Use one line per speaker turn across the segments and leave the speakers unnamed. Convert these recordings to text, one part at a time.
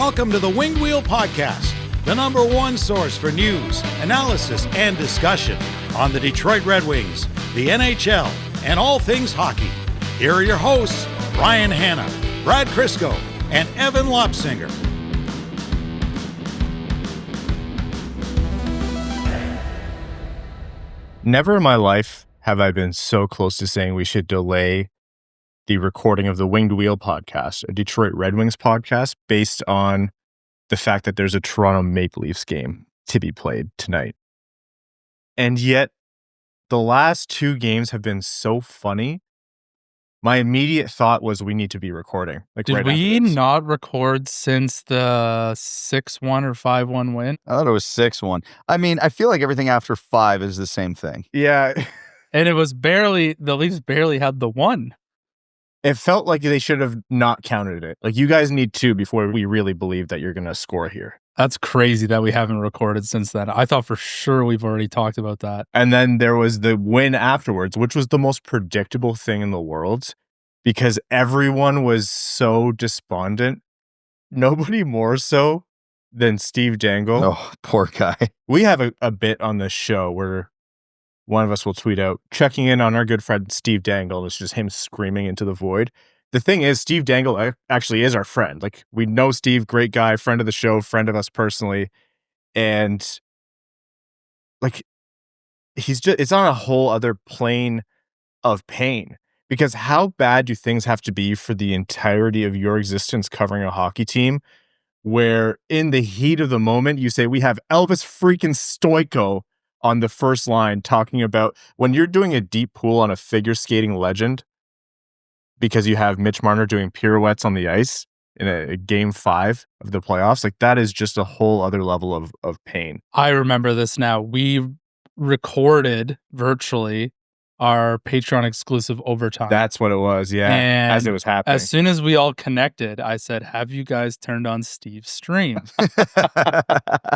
Welcome to the Winged Wheel Podcast, the number one source for news, analysis, and discussion on the Detroit Red Wings, the NHL, and all things hockey. Here are your hosts, Ryan Hanna, Brad Crisco, and Evan Lopsinger.
Never in my life have I been so close to saying we should delay the recording of the Winged Wheel Podcast, a Detroit Red Wings podcast based on the fact that there's a Toronto Maple Leafs game to be played tonight. And yet, the last two games have been so funny. My immediate thought was we need to be recording.
Did we not record since the 6-1 or 5-1 win?
I thought it was 6-1. I mean, I feel like everything after 5 is the same thing.
Yeah.
And it was the Leafs barely had the one.
It felt like they should have not counted it. Like, you guys need 2 before we really believe that you're going to score here.
That's crazy that we haven't recorded since then. I thought for sure we've already talked about that.
And then there was the win afterwards, which was the most predictable thing in the world because everyone was so despondent. Nobody more so than Steve Dangle.
Oh, poor guy.
We have a bit on this show where one of us will tweet out, checking in on our good friend Steve Dangle, and it's just him screaming into the void. The thing is, Steve Dangle actually is our friend. Like, we know Steve, great guy, friend of the show, friend of us personally. And like, it's on a whole other plane of pain. Because how bad do things have to be for the entirety of your existence covering a hockey team where in the heat of the moment, you say, we have Elvis freaking Stoico on the first line talking about when you're doing a deep pool on a figure skating legend because you have Mitch Marner doing pirouettes on the ice in a game 5 of the playoffs. Like, that is just a whole other level of pain.
I remember this now. We recorded virtually our Patreon exclusive overtime.
That's what it was, yeah,
and
as it was happening.
As soon as we all connected, I said, have you guys turned on Steve's stream?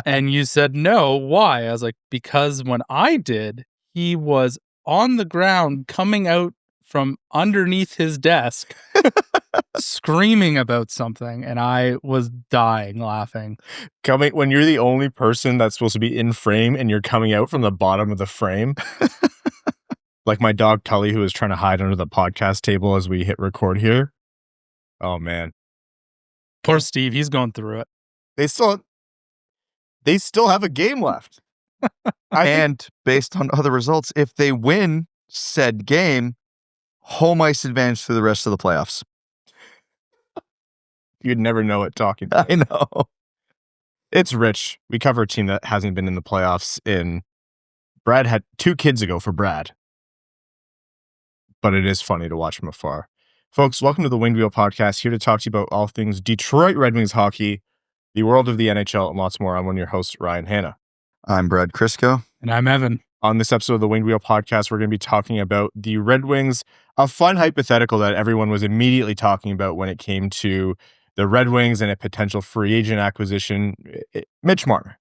And you said, no, why? I was like, because when I did, he was on the ground coming out from underneath his desk screaming about something, and I was dying laughing.
When you're the only person that's supposed to be in frame and you're coming out from the bottom of the frame. Like my dog Tully, who was trying to hide under the podcast table as we hit record here. Oh, man.
Poor Steve. He's going through it.
They still have a game left.
And based on other results, if they win said game, home ice advantage through the rest of the playoffs.
You'd never know it talking to
I know.
It's rich. We cover a team that hasn't been in the playoffs Brad had 2 kids ago for Brad. But it is funny to watch from afar. Folks, welcome to the Winged Wheel Podcast, here to talk to you about all things Detroit Red Wings hockey, the world of the NHL, and lots more. I'm one of your hosts, Ryan Hanna.
I'm Brad Crisco.
And I'm Evan.
On this episode of the Winged Wheel Podcast, we're going to be talking about the Red Wings, a fun hypothetical that everyone was immediately talking about when it came to the Red Wings and a potential free agent acquisition, Mitch Marner.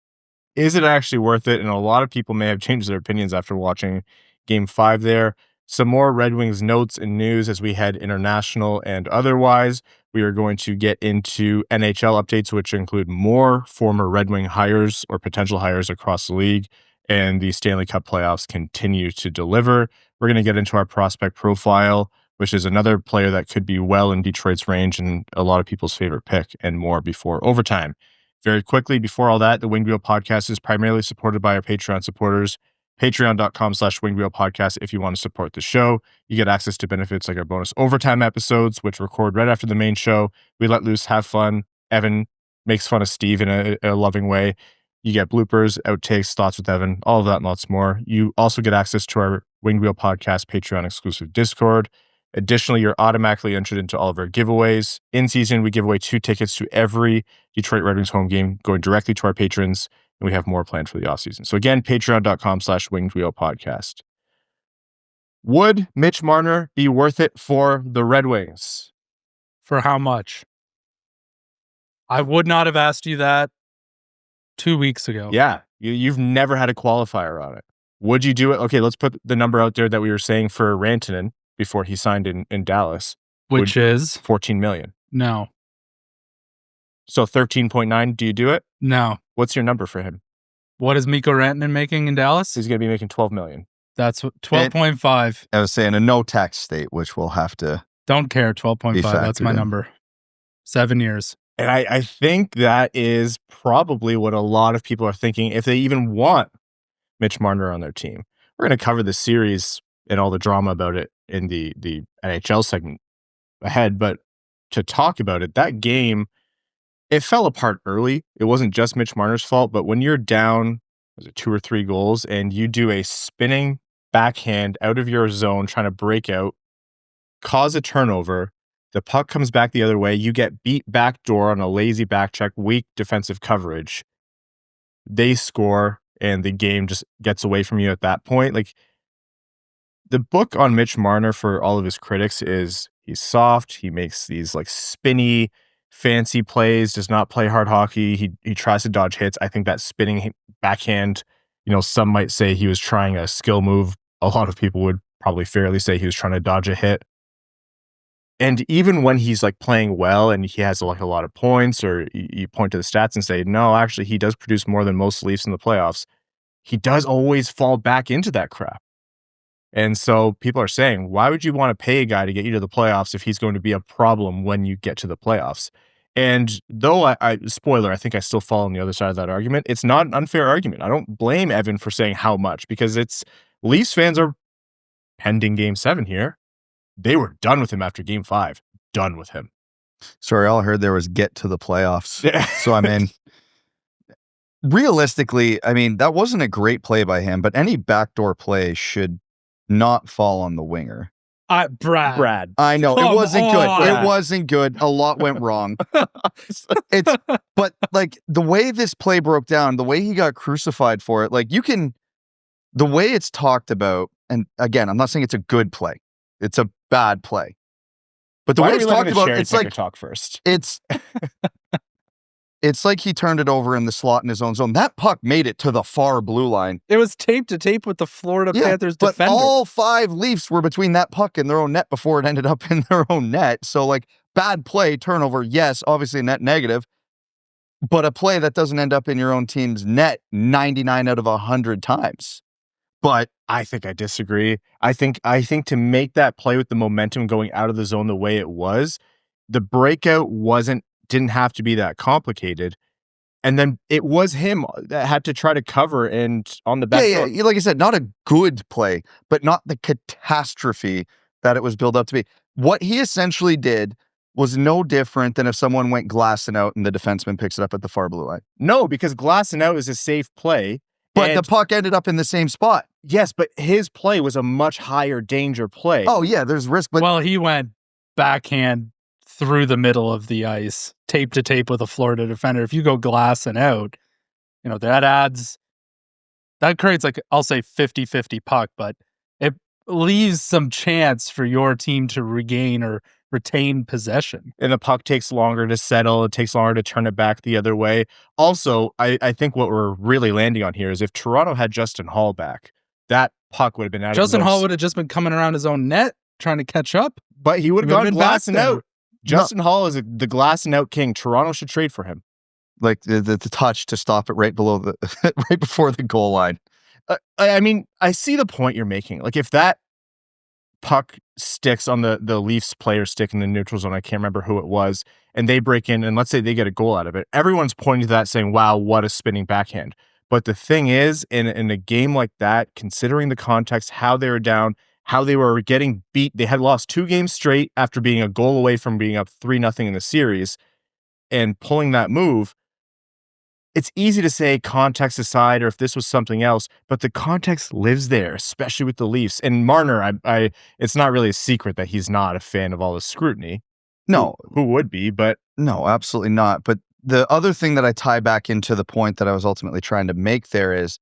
Is it actually worth it? And a lot of people may have changed their opinions after watching Game 5 there. Some more Red Wings notes and news as we head international and otherwise. We are going to get into NHL updates, which include more former Red Wing hires or potential hires across the league, and the Stanley Cup playoffs continue to deliver. We're going to get into our prospect profile, which is another player that could be well in Detroit's range and a lot of people's favorite pick, and more before overtime. Very quickly, before all that, the Winged Wheel Podcast is primarily supported by our Patreon supporters. Patreon.com/WingedWheelPodcast if you want to support the show. You get access to benefits like our bonus overtime episodes, which record right after the main show. We let loose, have fun. Evan makes fun of Steve in a loving way. You get bloopers, outtakes, thoughts with Evan, all of that and lots more. You also get access to our Winged Wheel Podcast Patreon exclusive Discord. Additionally, you're automatically entered into all of our giveaways. In season, we give away 2 tickets to every Detroit Red Wings home game going directly to our patrons. And we have more planned for the offseason. So again, patreon.com/wingedwheelpodcast. Would Mitch Marner be worth it for the Red Wings?
For how much? I would not have asked you that 2 weeks ago.
Yeah, you've never had a qualifier on it. Would you do it? Okay, let's put the number out there that we were saying for Rantanen before he signed in Dallas.
Which is?
$14 million.
No.
So 13.9, do you do it?
No.
What's your number for him?
What is Mikko Rantanen making in Dallas?
He's going to be making $12 million.
That's 12.5.
I was saying a no tax state, which we'll have to.
Don't care. 12.5. That's my
in.
number. 7 years.
And I think that is probably what a lot of people are thinking if they even want Mitch Marner on their team. We're going to cover the series and all the drama about it in the NHL segment ahead. But to talk about it, that game, it fell apart early. It wasn't just Mitch Marner's fault, but when you're down, was it 2 or 3 goals, and you do a spinning backhand out of your zone, trying to break out, cause a turnover, the puck comes back the other way, you get beat backdoor on a lazy back check, weak defensive coverage. They score, and the game just gets away from you at that point. Like, the book on Mitch Marner for all of his critics is he's soft, he makes these like spinny, fancy plays, does not play hard hockey. He tries to dodge hits. I think that spinning backhand, some might say he was trying a skill move. A lot of people would probably fairly say he was trying to dodge a hit. And even when he's like playing well and he has like a lot of points, or you point to the stats and say, no, actually he does produce more than most Leafs in the playoffs, he does always fall back into that crap. And so people are saying, why would you want to pay a guy to get you to the playoffs if he's going to be a problem when you get to the playoffs? And though I spoiler, I think I still fall on the other side of that argument. It's not an unfair argument. I don't blame Evan for saying how much, because it's Leafs fans are pending Game 7 here. They were done with him after Game 5. Done with him.
Sorry, all I heard there was get to the playoffs. So, I mean, realistically, that wasn't a great play by him, but any backdoor play should not fall on the winger.
Brad.
I know.
Come
It wasn't
on.
good. It wasn't good. A lot went wrong. But like the way this play broke down, the way he got crucified for it, like the way it's talked about, and again, I'm not saying it's a good play. It's a bad play. But the way it's talked about, it's like
talk first.
It's like he turned it over in the slot in his own zone. That puck made it to the far blue line.
It was tape to tape with the Florida Panthers defender.
But all 5 Leafs were between that puck and their own net before it ended up in their own net. So, like, bad play, turnover, yes, obviously net negative, but a play that doesn't end up in your own team's net 99 out of 100 times. But
I think I disagree. I think to make that play with the momentum going out of the zone the way it was, the breakout didn't have to be that complicated. And then it was him that had to try to cover and on the back.
Yeah, like I said, not a good play, but not the catastrophe that it was built up to be. What he essentially did was no different than if someone went glassing out and the defenseman picks it up at the far blue line.
No, because glassing out is a safe play.
But the puck ended up in the same spot.
Yes, but his play was a much higher danger play.
Oh, yeah, there's risk. But
well, he went backhand through the middle of the ice, tape to tape with a Florida defender. If you go glassing out, that creates like, I'll say 50-50 puck, but it leaves some chance for your team to regain or retain possession.
And the puck takes longer to settle. It takes longer to turn it back the other way. Also, I think what we're really landing on here is if Toronto had Justin Hall back, that puck would have been out
Justin Hall would have just been coming around his own net trying to catch up.
But he would have gone glassing out.
No.
Justin Hall is the glassing out king. Toronto should trade for him.
Like the touch to stop it right below right before the goal line.
I see the point you're making. Like if that puck sticks on the Leafs player stick in the neutral zone, I can't remember who it was, and they break in, and let's say they get a goal out of it. Everyone's pointing to that saying, wow, what a spinning backhand. But the thing is, in a game like that, considering the context, how they were down, how they were getting beat, they had lost 2 games straight after being a goal away from being up 3-0 in the series, and pulling that move. It's easy to say context aside, or if this was something else, but the context lives there, especially with the Leafs. And Marner, it's not really a secret that he's not a fan of all the scrutiny.
No.
Who would be, but...
No, absolutely not. But the other thing that I tie back into the point that I was ultimately trying to make there is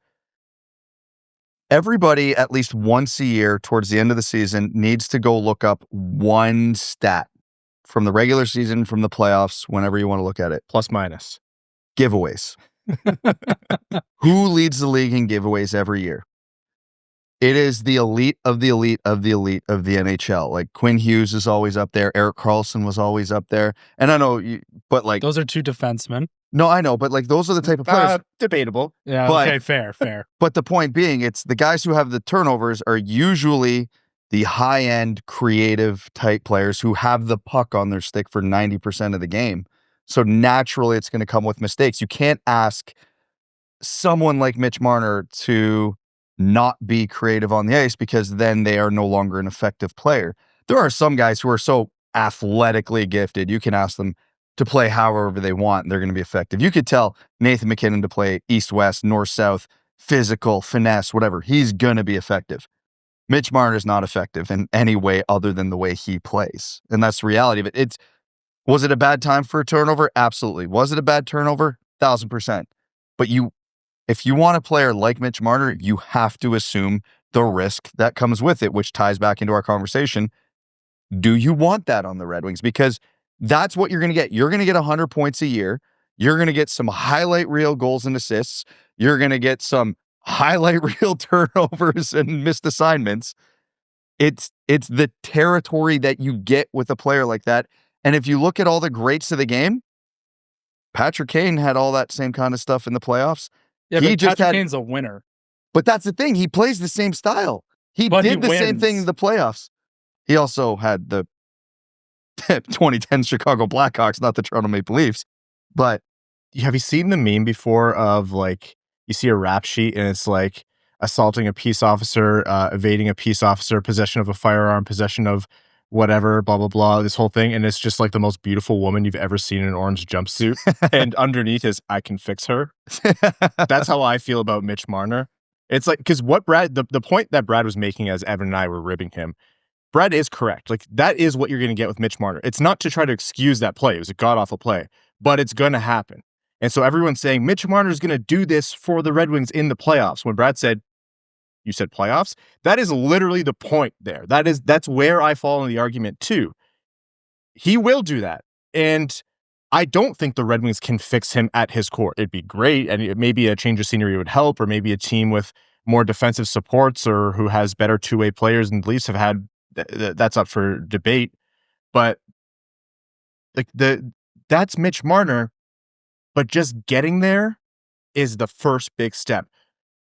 everybody at least once a year towards the end of the season needs to go look up one stat from the regular season, from the playoffs, whenever you want to look at it.
Plus minus.
Giveaways. Who leads the league in giveaways every year? It is the elite of the elite of the elite of the NHL. Like Quinn Hughes is always up there. Erik Karlsson was always up there. And I know, but like
Those are two defensemen.
no, I know, but like those are the type of players.
Debatable.
Yeah.
But-
Okay. Fair.
But the point being, it's the guys who have the turnovers are usually the high-end, creative type players who have the puck on their stick for 90% of the game. So naturally, it's going to come with mistakes. You can't ask someone like Mitch Marner to not be creative on the ice because then they are no longer an effective player. There are some guys who are so athletically gifted, you can ask them to play however they want, and they're going to be effective. You could tell Nathan McKinnon to play east-west, north-south, physical, finesse, whatever. He's going to be effective. Mitch Marner is not effective in any way other than the way he plays. And that's the reality of it. Was it a bad time for a turnover? Absolutely. Was it a bad turnover? 1,000%. But if you want a player like Mitch Marner, you have to assume the risk that comes with it, which ties back into our conversation. Do you want that on the Red Wings? Because that's what you're going to get. You're going to get 100 points a year. You're going to get some highlight reel goals and assists. You're going to get some highlight reel turnovers and missed assignments. It's the territory that you get with a player like that. And if you look at all the greats of the game, Patrick Kane had all that same kind of stuff in the playoffs.
Yeah,
He
but
just
Patrick
had-
Kane's a winner.
But that's the thing. He plays the same style. He
But
did
he
the same
wins.
thing in the playoffs. He also had the 2010 Chicago Blackhawks, not the Toronto Maple Leafs. But
Have you seen the meme before of like, you see a rap sheet and it's like assaulting a peace officer, evading a peace officer, possession of a firearm, possession of whatever, blah, blah, blah, this whole thing. And it's just like the most beautiful woman you've ever seen in an orange jumpsuit. And underneath is, I can fix her. That's how I feel about Mitch Marner. It's like, because what the point that Brad was making as Evan and I were ribbing him, Brad is correct. Like, that is what you're going to get with Mitch Marner. It's not to try to excuse that play. It was a god-awful play, but it's going to happen. And so everyone's saying Mitch Marner is going to do this for the Red Wings in the playoffs. When Brad said, you said playoffs? That is literally the point there. That's where I fall in the argument too. He will do that. And I don't think the Red Wings can fix him at his core. It'd be great. And maybe a change of scenery would help, or maybe a team with more defensive supports or who has better two-way players than the Leafs have had. That's up for debate. But like that's Mitch Marner. But just getting there is the first big step.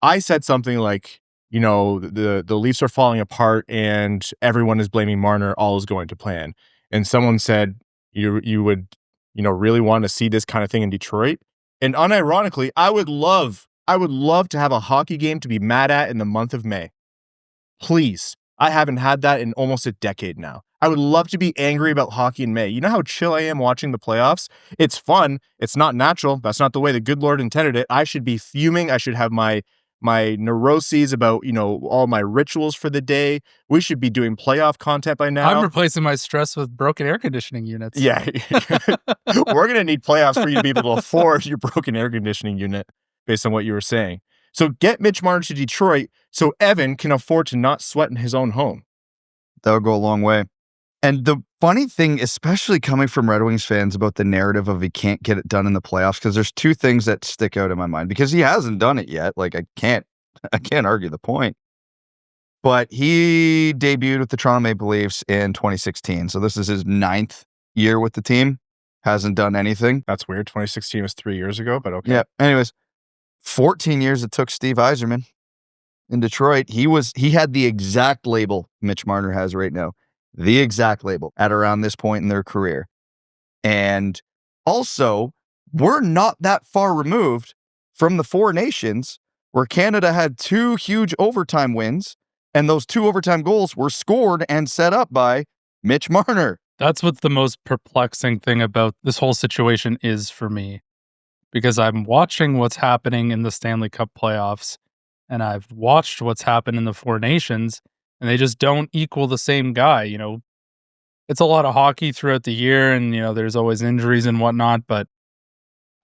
I said something like, you know, the Leafs are falling apart and everyone is blaming Marner. All is going to plan. And someone said, you would, really want to see this kind of thing in Detroit. And unironically, I would love to have a hockey game to be mad at in the month of May. Please. I haven't had that in almost a decade now. I would love to be angry about hockey in May. You know how chill I am watching the playoffs? It's fun. It's not natural. That's not the way the good Lord intended it. I should be fuming. I should have my neuroses about, all my rituals for the day. We should be doing playoff content by now.
I'm replacing my stress with broken air conditioning units.
Yeah. We're going to need playoffs for you to be able to afford your broken air conditioning unit based on what you were saying. So get Mitch Marner to Detroit so Evan can afford to not sweat in his own home.
that would go a long way. And the funny thing, especially coming from Red Wings fans about the narrative of he can't get it done in the playoffs, because there's two things that stick out in my mind, because he hasn't done it yet. Like I can't argue the point. But he debuted with the Toronto Maple Leafs in 2016. So this is his 9th year with the team. Hasn't done anything.
That's weird. 2016 was 3 years ago, but okay.
Yeah. Anyways, 14 years it took Steve Yzerman in Detroit. He had the exact label Mitch Marner has right now. The exact label at around this point in their career. And also, we're not that far removed from the Four Nations, where Canada had 2 huge overtime wins, and those 2 overtime goals were scored and set up by Mitch Marner.
That's what's the most perplexing thing about this whole situation is for me, because I'm watching what's happening in the Stanley Cup playoffs, and I've watched what's happened in the Four Nations, and they just don't equal the same guy. You know, it's a lot of hockey throughout the year, and there's always injuries and whatnot, but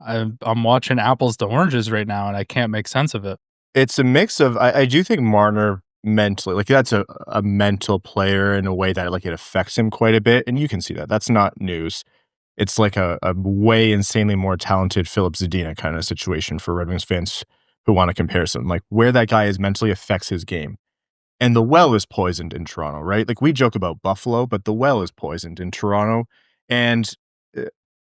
I'm watching apples to oranges right now, and I can't make sense of it.
It's a mix of, I do think Marner mentally, like that's a mental player in a way that like it affects him quite a bit, and you can see that. That's not news. It's like a way insanely more talented Philip Zadina kind of situation for Red Wings fans who want a comparison. Like where that guy is mentally affects his game. And the well is poisoned in Toronto, right? Like we joke about Buffalo, but the well is poisoned in Toronto. And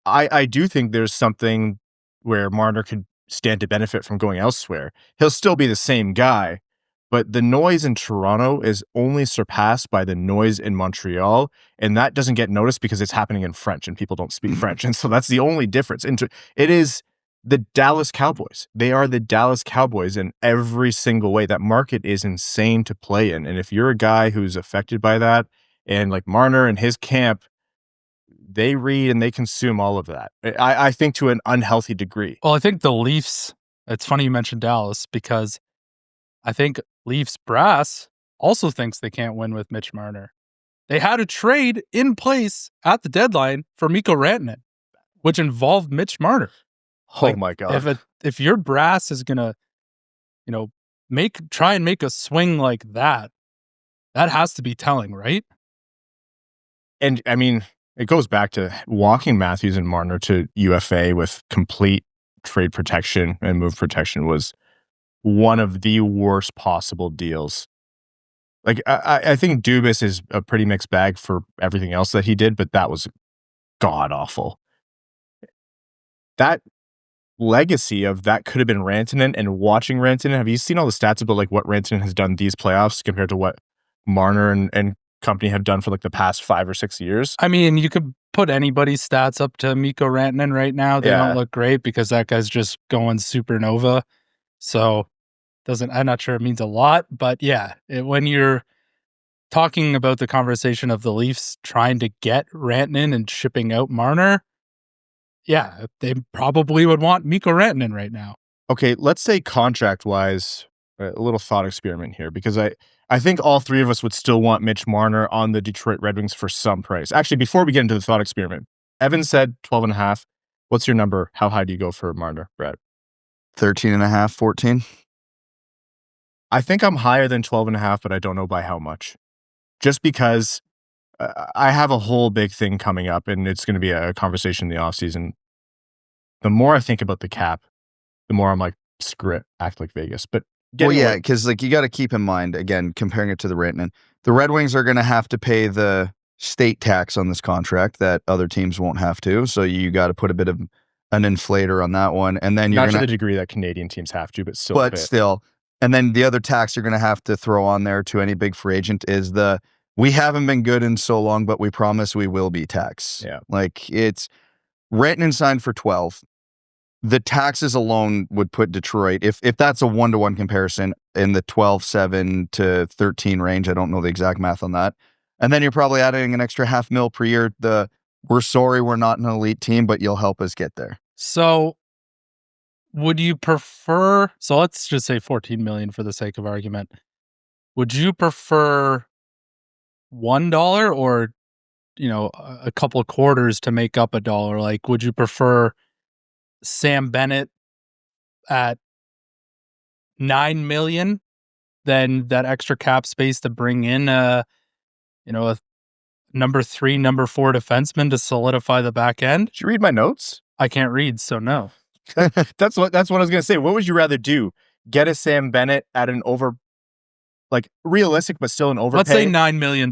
I do think there's something where Marner could stand to benefit from going elsewhere. He'll still be the same guy, but the noise in Toronto is only surpassed by the noise in Montreal, and that doesn't get noticed because it's happening in French and people don't speak French. And so that's the only difference. It is the Dallas Cowboys. They are the Dallas Cowboys in every single way. That market is insane to play in. And if you're a guy who's affected by that, and like Marner and his camp, they read and they consume all of that. I think to an unhealthy degree.
Well, I think the Leafs, it's funny you mentioned Dallas because I think Leafs brass also thinks they can't win with Mitch Marner. They had a trade in place at the deadline for Mikko Rantanen, which involved Mitch Marner.
Oh my God.
If your brass is going to, try and make a swing like that, that has to be telling, right?
And I mean, it goes back to walking Matthews and Marner to UFA with complete trade protection and move protection was one of the worst possible deals. Like, I think Dubas is a pretty mixed bag for everything else that he did, but that was god-awful. That legacy of that could have been Rantanen, and watching Rantanen, have you seen all the stats about like what Rantanen has done these playoffs compared to what Marner and company have done for like the past 5 or 6 years?
I mean, you could put anybody's stats up to Mikko Rantanen right now. They don't look great because that guy's just going supernova. So I'm not sure it means a lot, but yeah, when you're talking about the conversation of the Leafs trying to get Rantanen and shipping out Marner, yeah, they probably would want Mikko Rantanen right now.
Okay, let's say contract-wise, a little thought experiment here, because I think all three of us would still want Mitch Marner on the Detroit Red Wings for some price. Actually, before we get into the thought experiment, Evan said 12.5. What's your number? How high do you go for Marner, Brad?
13.5, 14.
I think I'm higher than 12.5, but I don't know by how much. Just because I have a whole big thing coming up, and it's going to be a conversation in the offseason. The more I think about the cap, the more I'm like, screw it, act like Vegas. But
because like you got to keep in mind, again, comparing it to the Rantanen, the Red Wings are going to have to pay the state tax on this contract that other teams won't have to. So you got to put a bit of an inflator on that one, and then you're
not to the degree that Canadian teams have to, but still.
But still, and then the other tax you're going to have to throw on there to any big free agent is the "we haven't been good in so long, but we promise we will be" tax.
Yeah,
like it's Rantanen signed for 12. The taxes alone would put Detroit, if that's a 1-to-1 comparison, in the 12.7 to 13 range. I don't know the exact math on that. And then you're probably adding an extra $500,000 per year. We're sorry we're not an elite team, but you'll help us get there.
So would you prefer, so let's just say 14 million for the sake of argument. Would you prefer $1 or, a couple of quarters to make up $1? Like, would you prefer Sam Bennett at $9 million, then that extra cap space to bring in a number 3, number 4 defenseman to solidify the back end?
Did you read my notes?
I can't read, so no.
That's what I was going to say. What would you rather do? Get a Sam Bennett at an realistic, but still an overpay?
Let's say $9 million.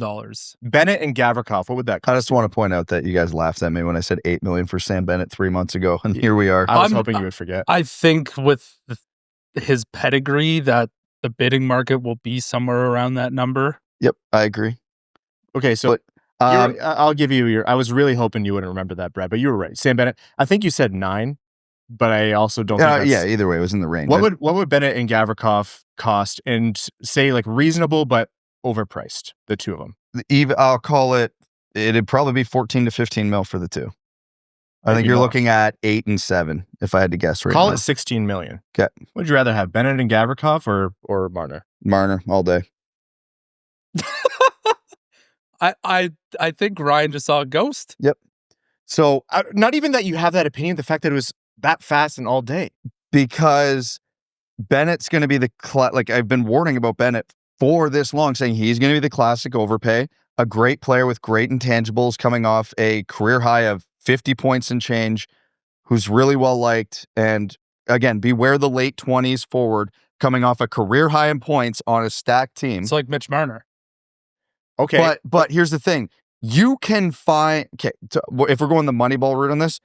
Bennett and Gavrikov, what would that cost?
I just want to point out that you guys laughed at me when I said $8 million for Sam Bennett 3 months ago, and here we are.
I was hoping you would forget.
I think with his pedigree that the bidding market will be somewhere around that number.
Yep, I agree.
Okay, so I'll give you I was really hoping you wouldn't remember that, Brad, but you were right. Sam Bennett, I think you said 9. But I also don't think that's...
Yeah, either way, it was in the range.
What would Bennett and Gavrikov cost, and say like reasonable but overpriced, the two of them?
I'll call it'd probably be 14 to 15 mil for the two. I think you're looking at 8 and 7, if I had to guess right now.
Call it 16 million.
Okay.
Would you rather have Bennett and Gavrikov or Marner?
Marner all day.
I think Ryan just saw a ghost.
Yep. So
not even that you have that opinion, the fact that it was that fast and all day.
Because Bennett's going to be like I've been warning about Bennett for this long, saying he's going to be the classic overpay, a great player with great intangibles coming off a career high of 50 points and change, who's really well liked. And again, beware the late 20s forward coming off a career high in points on a stacked team.
It's like Mitch Marner.
Okay.
But here's the thing. You can find, if we're going the Moneyball route on this,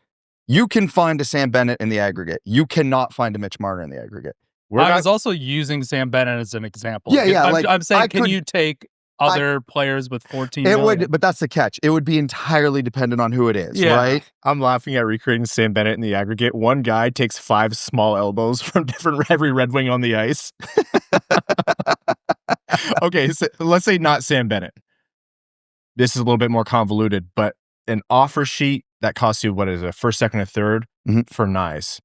you can find a Sam Bennett in the aggregate. You cannot find a Mitch Marner in the aggregate.
I was also using Sam Bennett as an example.
Yeah.
I'm saying, can you take other players with 14 million?
But that's the catch. It would be entirely dependent on who it is, right?
I'm laughing at recreating Sam Bennett in the aggregate. One guy takes 5 small elbows from every Red Wing on the ice. Okay, so let's say not Sam Bennett. This is a little bit more convoluted, but an offer sheet that costs you, what is it, first, second, and third for Knies.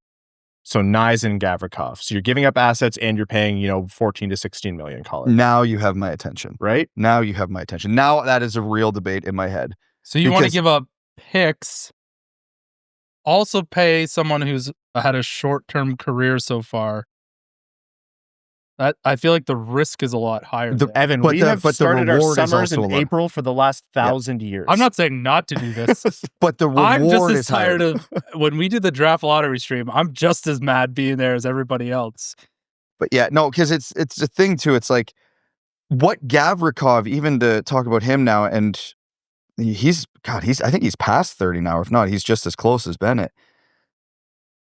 So Knies and Gavrikov. So you're giving up assets and you're paying, 14 to 16 million, call it.
Now you have my attention.
Right?
Now you have my attention. Now that is a real debate in my head.
So you want to give up picks, also pay someone who's had a short-term career so far. I feel like the risk is a lot higher.
Evan, we have started our summers in April for the last 1,000 years.
I'm not saying not to do this.
But the reward
I'm just
is
as tired
higher.
of when we do the draft lottery stream. I'm just as mad being there as everybody else.
But yeah, no, because it's a thing too. It's like what Gavrikov, even to talk about him now, and I think he's past 30 now. If not, he's just as close as Bennett.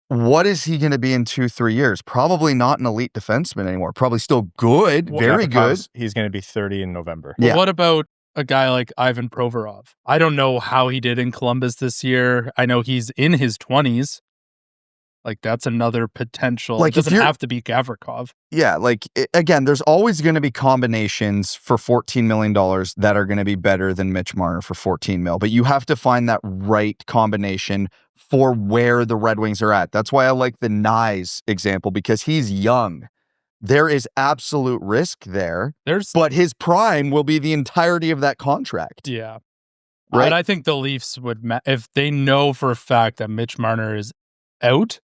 What is he going to be in 2-3 years? Probably not an elite defenseman anymore. Probably still good, very good.
He's going to be 30 in November.
Well, what about a guy like Ivan Provorov? I don't know how he did in Columbus this year. I know he's in his 20s. Like, that's another potential. Like, it doesn't have to be Gavrikov.
Yeah, again, there's always going to be combinations for $14 million that are going to be better than Mitch Marner for $14 million. But you have to find that right combination for where the Red Wings are at. That's why I like the Knies example, because he's young. There is absolute risk there, but his prime will be the entirety of that contract.
Yeah.
Right?
But I think the Leafs would, if they know for a fact that Mitch Marner is out,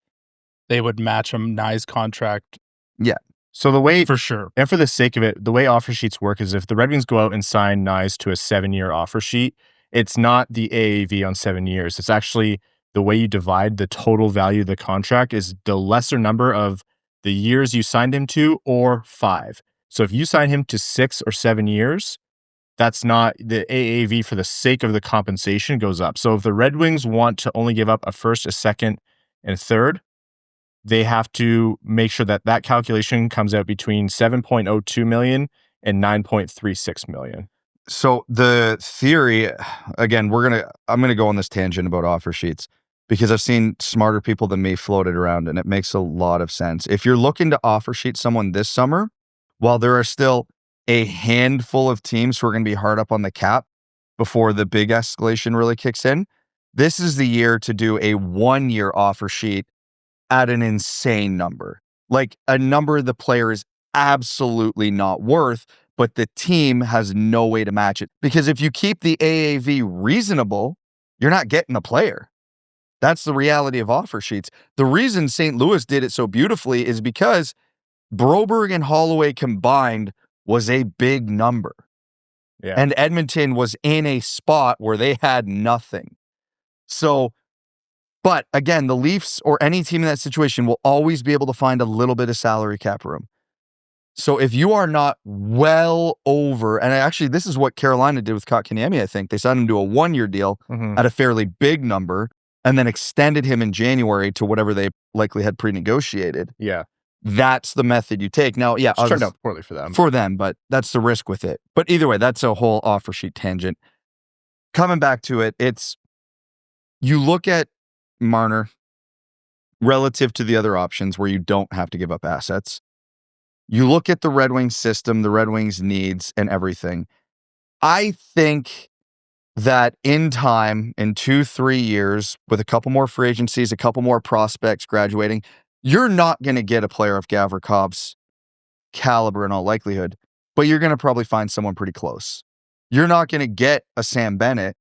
they would match him Knies' contract.
Yeah.
So the way,
for sure,
and for the sake of it, the way offer sheets work is if the Red Wings go out and sign Knies to a 7-year offer sheet, it's not the AAV on 7 years. It's actually the way you divide the total value of the contract is the lesser number of the years you signed him to or 5. So if you sign him to 6 or 7 years, that's not the AAV for the sake of the compensation goes up. So if the Red Wings want to only give up a first, a second, and a third, they have to make sure that that calculation comes out between 7.02 million and 9.36 million.
So the theory, again, I'm going to go on this tangent about offer sheets because I've seen smarter people than me floated around and it makes a lot of sense. If you're looking to offer sheet someone this summer, while there are still a handful of teams who are going to be hard up on the cap before the big escalation really kicks in, this is the year to do a 1-year offer sheet at an insane number. Like a number the player is absolutely not worth, but the team has no way to match it. Because if you keep the AAV reasonable, you're not getting the player. That's the reality of offer sheets. The reason St. Louis did it so beautifully is because Broberg and Holloway combined was a big number.
Yeah.
And Edmonton was in a spot where they had nothing. So, but again, the Leafs or any team in that situation will always be able to find a little bit of salary cap room. So if you are not well over, and actually this is what Carolina did with Kotkaniemi, I think. They signed him to a 1-year deal at a fairly big number and then extended him in January to whatever they likely had pre-negotiated.
Yeah.
That's the method you take. Now, yeah.
It's turned out poorly for them.
For them, but that's the risk with it. But either way, that's a whole offer sheet tangent. Coming back to it, you look at Marner relative to the other options where you don't have to give up assets. You look at the Red Wings system, the Red Wings needs and everything. I think that in time, in 2-3 years, with a couple more free agencies, a couple more prospects graduating, you're not going to get a player of Gavrikov's caliber in all likelihood, but you're going to probably find someone pretty close. You're not going to get a Sam Bennett,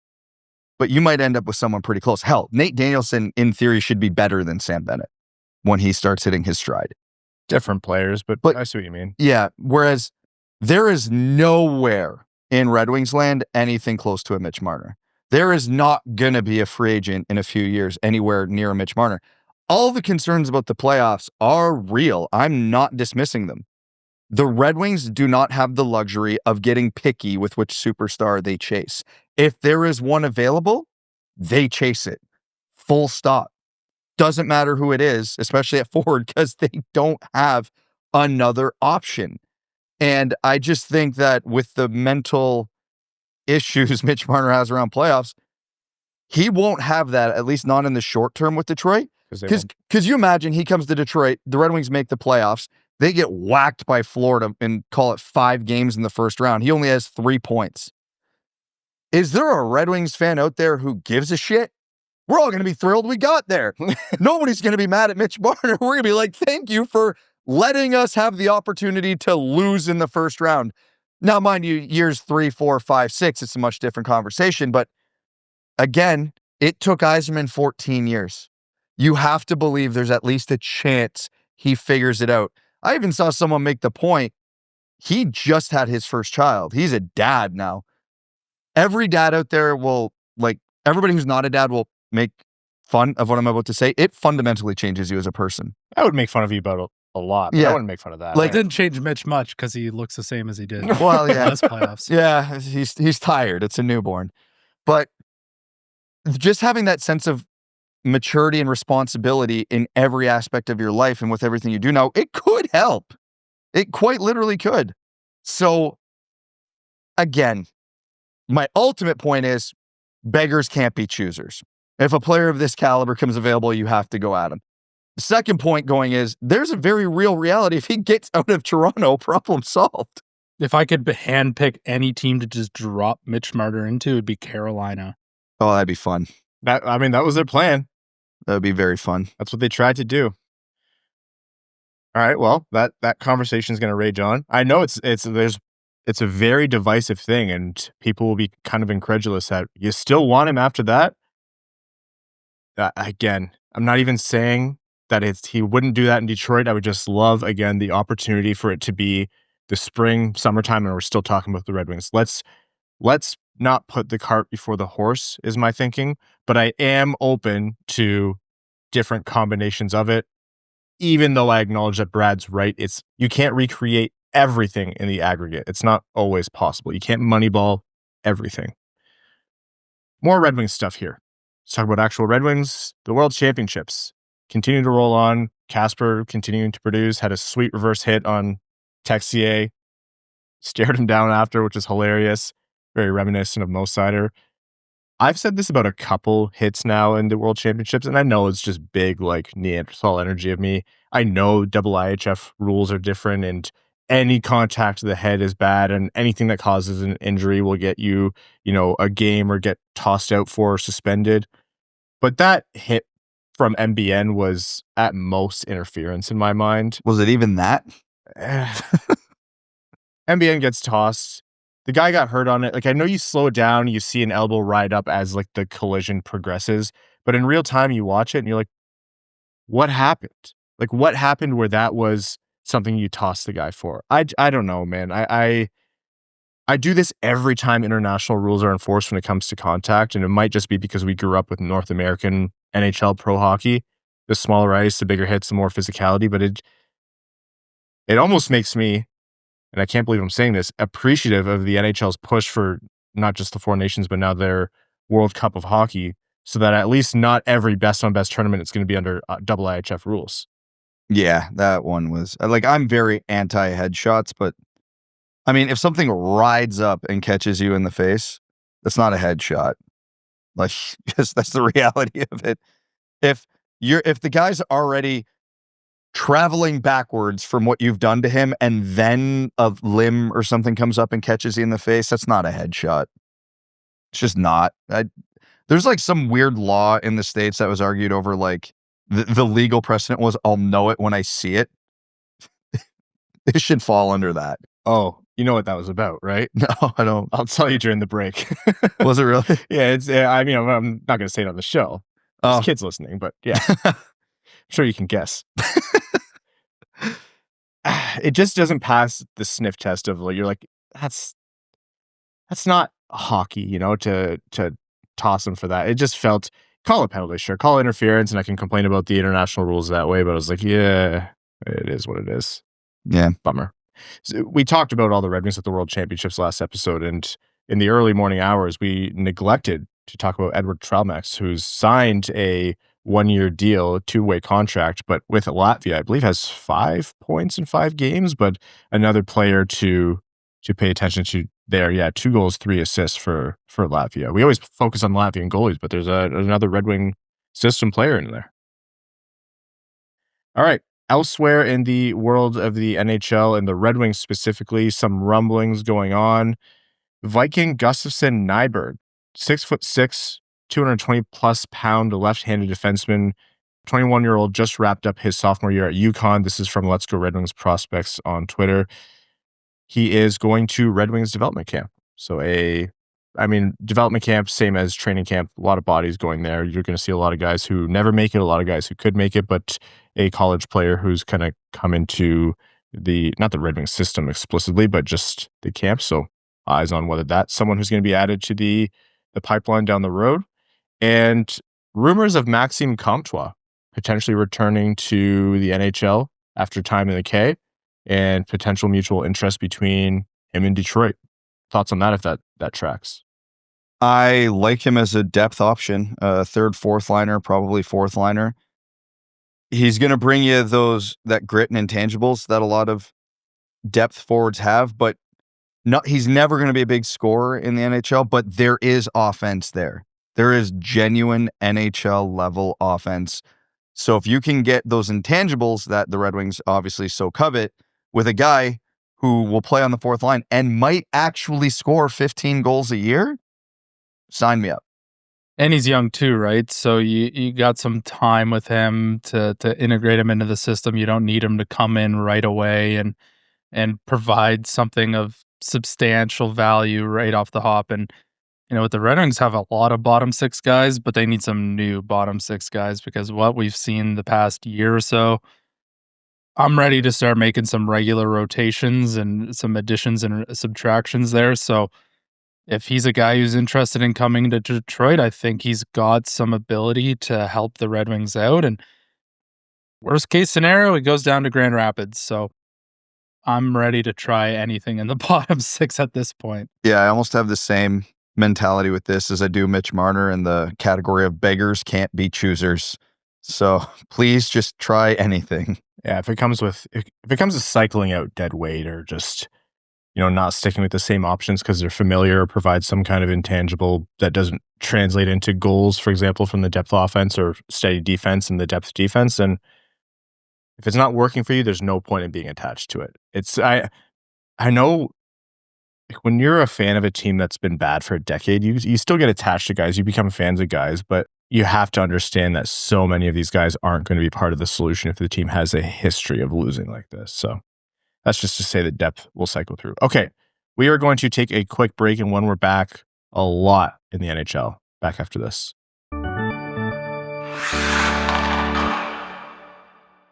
but you might end up with someone pretty close. Hell, Nate Danielson, in theory, should be better than Sam Bennett when he starts hitting his stride.
Different players, but I see what you mean.
Yeah, whereas there is nowhere in Red Wings land anything close to a Mitch Marner. There is not going to be a free agent in a few years anywhere near a Mitch Marner. all the concerns about the playoffs are real. I'm not dismissing them. The Red Wings do not have the luxury of getting picky with which superstar they chase. If there is one available, they chase it. Full stop. Doesn't matter who it is, especially at forward, because they don't have another option. And I just think that with the mental issues Mitch Marner has around playoffs, he won't have that, at least not in the short term with Detroit. Because you imagine he comes to Detroit, the Red Wings make the playoffs, they get whacked by Florida and call it 5 games in the first round. He only has 3 points. Is there a Red Wings fan out there who gives a shit? We're all going to be thrilled we got there. Nobody's going to be mad at Mitch Marner. We're going to be like, thank you for letting us have the opportunity to lose in the first round. Now, mind you, years 3, 4, 5, 6, it's a much different conversation. But again, it took Yzerman 14 years. You have to believe there's at least a chance he figures it out. I even saw someone make the point, he just had his first child. He's a dad now. Every dad out there will, everybody who's not a dad will make fun of what I'm about to say. It fundamentally changes you as a person.
I would make fun of you about a lot. But I wouldn't make fun of that.
It didn't change Mitch much because he looks the same as he did.
Well, yeah.
Last playoffs.
Yeah, he's tired. It's a newborn. But just having that sense of maturity and responsibility in every aspect of your life and with everything you do now, it could help. It quite literally could. So, again, my ultimate point is beggars can't be choosers. If a player of this caliber comes available, you have to go at him. The second point going is there's a very real reality. If he gets out of Toronto, problem solved.
If I could handpick any team to just drop Mitch Marner into, it'd be Carolina.
Oh, that'd be fun.
That was their plan.
That would be very fun.
That's what they tried to do. All right, well, that conversation is going to rage on. I know it's a very divisive thing, and people will be kind of incredulous that you still want him after that. Again, I'm not even saying that he wouldn't do that in Detroit. I would just love, again, the opportunity for it to be the spring, summertime, and we're still talking about the Red Wings. Let's not put the cart before the horse is my thinking, but I am open to different combinations of it, even though I acknowledge that Brad's right. You can't recreate everything in the aggregate. It's not always possible. You can't moneyball everything. More Red Wings stuff here. Let's talk about actual Red Wings. The World Championships continue to roll on. Kasper continuing to produce, had a sweet reverse hit on Texier. Stared him down after, which is hilarious. Very reminiscent of Moritz Seider. I've said this about a couple hits now in the World Championships, and I know it's just big, Neanderthal energy of me. I know IIHF rules are different, and any contact to the head is bad, and anything that causes an injury will get you, a game or get tossed out for or suspended. But that hit from MBN was at most interference in my mind.
Was it even that?
MBN gets tossed. The guy got hurt on it. I know you slow it down, you see an elbow ride up as the collision progresses, but in real time you watch it and you're like, what happened? What happened where that was something you tossed the guy for? I don't know, man. I do this every time international rules are enforced when it comes to contact, and it might just be because we grew up with North American NHL pro hockey. The smaller ice, the bigger hits, the more physicality, but it almost makes me, and I can't believe I'm saying this, appreciative of the NHL's push for not just the Four Nations, but now their World Cup of Hockey, so that at least not every best-on-best tournament is going to be under IIHF rules.
Yeah, that one was... I'm very anti-headshots, but I mean, if something rides up and catches you in the face, that's not a headshot. That's the reality of it. If the guy's already traveling backwards from what you've done to him, and then a limb or something comes up and catches you in the face, that's not a headshot. It's just not. There's some weird law in the States that was argued over, the legal precedent was I'll know it when I see it. It should fall under that.
Oh, you know what that was about, right?
No, I don't.
I'll tell you during the break.
Was it really?
Yeah, I'm not going to say it on the show. There's kids listening, but yeah. I'm sure you can guess. It just doesn't pass the sniff test of you're like, that's not hockey, to toss him for that. It just felt call it penalty, sure. Call it interference, and I can complain about the international rules that way, but I was like, yeah, it is what it is.
Yeah.
Bummer. So we talked about all the Red Wings at the World Championships last episode, and in the early morning hours, we neglected to talk about Eduards Tralmaks, who's signed a one-year deal, a two-way contract, but with Latvia, I believe has 5 points in 5 games, but another player to pay attention to there. Yeah, 2 goals, 3 assists for Latvia. We always focus on Latvian goalies, but there's another Red Wing system player in there. All right. Elsewhere in the world of the NHL and the Red Wings specifically, some rumblings going on. Viking Gustafsson Nyberg, 6'6", 220+ pound left-handed defenseman, 21-year-old, just wrapped up his sophomore year at UConn. This is from Let's Go Red Wings Prospects on Twitter. He is going to Red Wings development camp. So development camp, same as training camp, a lot of bodies going there. You're going to see a lot of guys who never make it, a lot of guys who could make it, but a college player who's kind of come into not the Red Wings system explicitly, but just the camp. So eyes on whether that's someone who's going to be added to the pipeline down the road. And rumors of Maxime Comtois potentially returning to the NHL after time in the K, and potential mutual interest between him and Detroit. Thoughts on that, if that tracks?
I like him as a depth option, third, fourth liner, probably fourth liner. He's going to bring you that grit and intangibles that a lot of depth forwards have, but he's never going to be a big scorer in the NHL, but there is offense there. There is genuine NHL level offense. So if you can get those intangibles that the Red Wings obviously so covet with a guy who will play on the fourth line and might actually score 15 goals a year, sign me up.
And he's young too, right? So you got some time with him to integrate him into the system. You don't need him to come in right away and provide something of substantial value right off the hop. And with the Red Wings have a lot of bottom six guys, but they need some new bottom six guys, because what we've seen the past year or so, I'm ready to start making some regular rotations and some additions and subtractions there. So if he's a guy who's interested in coming to Detroit, I think he's got some ability to help the Red Wings out. And worst case scenario, he goes down to Grand Rapids. So I'm ready to try anything in the bottom six at this point.
Yeah, I almost have the same mentality with this as I do Mitch Marner in the category of beggars can't be choosers. So please just try anything.
Yeah, if it comes to cycling out dead weight, or just not sticking with the same options because they're familiar, or provide some kind of intangible that doesn't translate into goals, for example, from the depth offense or steady defense and the depth defense, and if it's not working for you, there's no point in being attached to it. I know when you're a fan of a team that's been bad for a decade, you still get attached to guys, you become fans of guys, but you have to understand that so many of these guys aren't going to be part of the solution if the team has a history of losing like this. So that's just to say that depth will cycle through. Okay, we are going to take a quick break, and when we're back, a lot in the NHL. Back after this.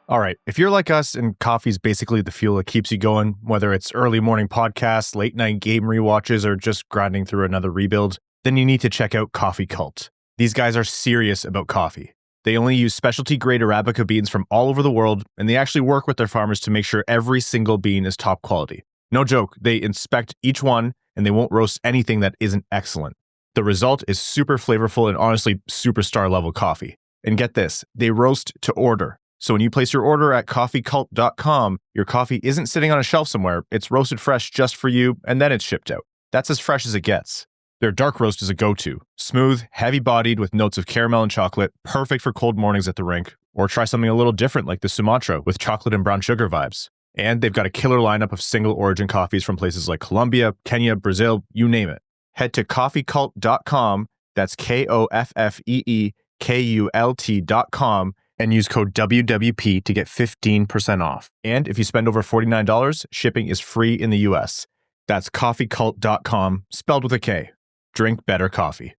All right, if you're like us and coffee's basically the fuel that keeps you going, whether it's early morning podcasts, late night game rewatches, or just grinding through another rebuild, then you need to check out Coffee Cult. These guys are serious about coffee. They only use specialty-grade Arabica beans from all over the world, and they actually work with their farmers to make sure every single bean is top quality. No joke, they inspect each one, and they won't roast anything that isn't excellent. The result is super flavorful and honestly superstar-level coffee. And get this, they roast to order. So when you place your order at coffeecult.com, your coffee isn't sitting on a shelf somewhere, it's roasted fresh just for you, and then it's shipped out. That's as fresh as it gets. Their dark roast is a go-to. Smooth, heavy-bodied with notes of caramel and chocolate, perfect for cold mornings at the rink. Or try something a little different like the Sumatra with chocolate and brown sugar vibes. And they've got a killer lineup of single origin coffees from places like Colombia, Kenya, Brazil, you name it. Head to coffeecult.com, that's KOFFEEKULT.com, and use code WWP to get 15% off. And if you spend over $49, shipping is free in the US. That's coffeecult.com, spelled with a K. Drink better coffee.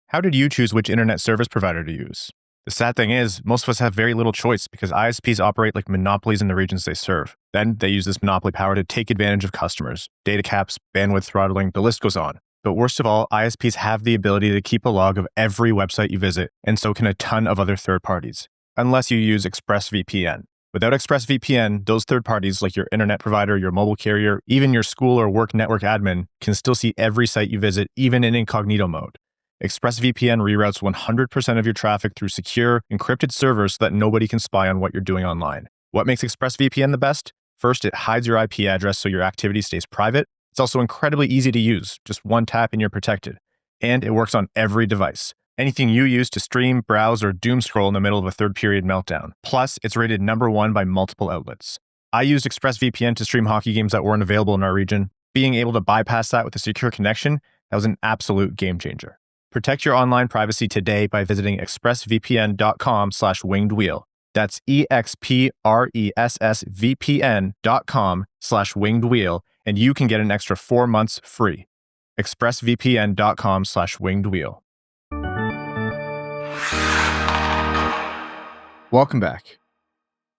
How did you choose which internet service provider to use? The sad thing is, most of us have very little choice because ISPs operate like monopolies in the regions they serve. Then they use this monopoly power to take advantage of customers. Data caps, bandwidth throttling, the list goes on. but worst of all, ISPs have the ability to keep a log of every website you visit, and so can a ton of other third parties, unless you use ExpressVPN. Without ExpressVPN, those third parties like your internet provider, your mobile carrier, even your school or work network admin can still see every site you visit, even in incognito mode. ExpressVPN reroutes 100% of your traffic through secure, encrypted servers so that nobody can spy on what you're doing online. What makes ExpressVPN the best? First, it hides your IP address so your activity stays private. It's also incredibly easy to use. Just one tap and you're protected. And it works on every device. Anything you use to stream, browse, or doom scroll in the middle of a third period meltdown. Plus, it's rated #1 by multiple outlets. I used ExpressVPN to stream hockey games that weren't available in our region. Being able to bypass that with a secure connection, that was an absolute game changer. Protect your online privacy today by visiting expressvpn.com/wingedwheel. That's expressvpn.com/wingedwheel, and you can get an extra 4 months free. expressvpn.com/wingedwheel. Welcome back.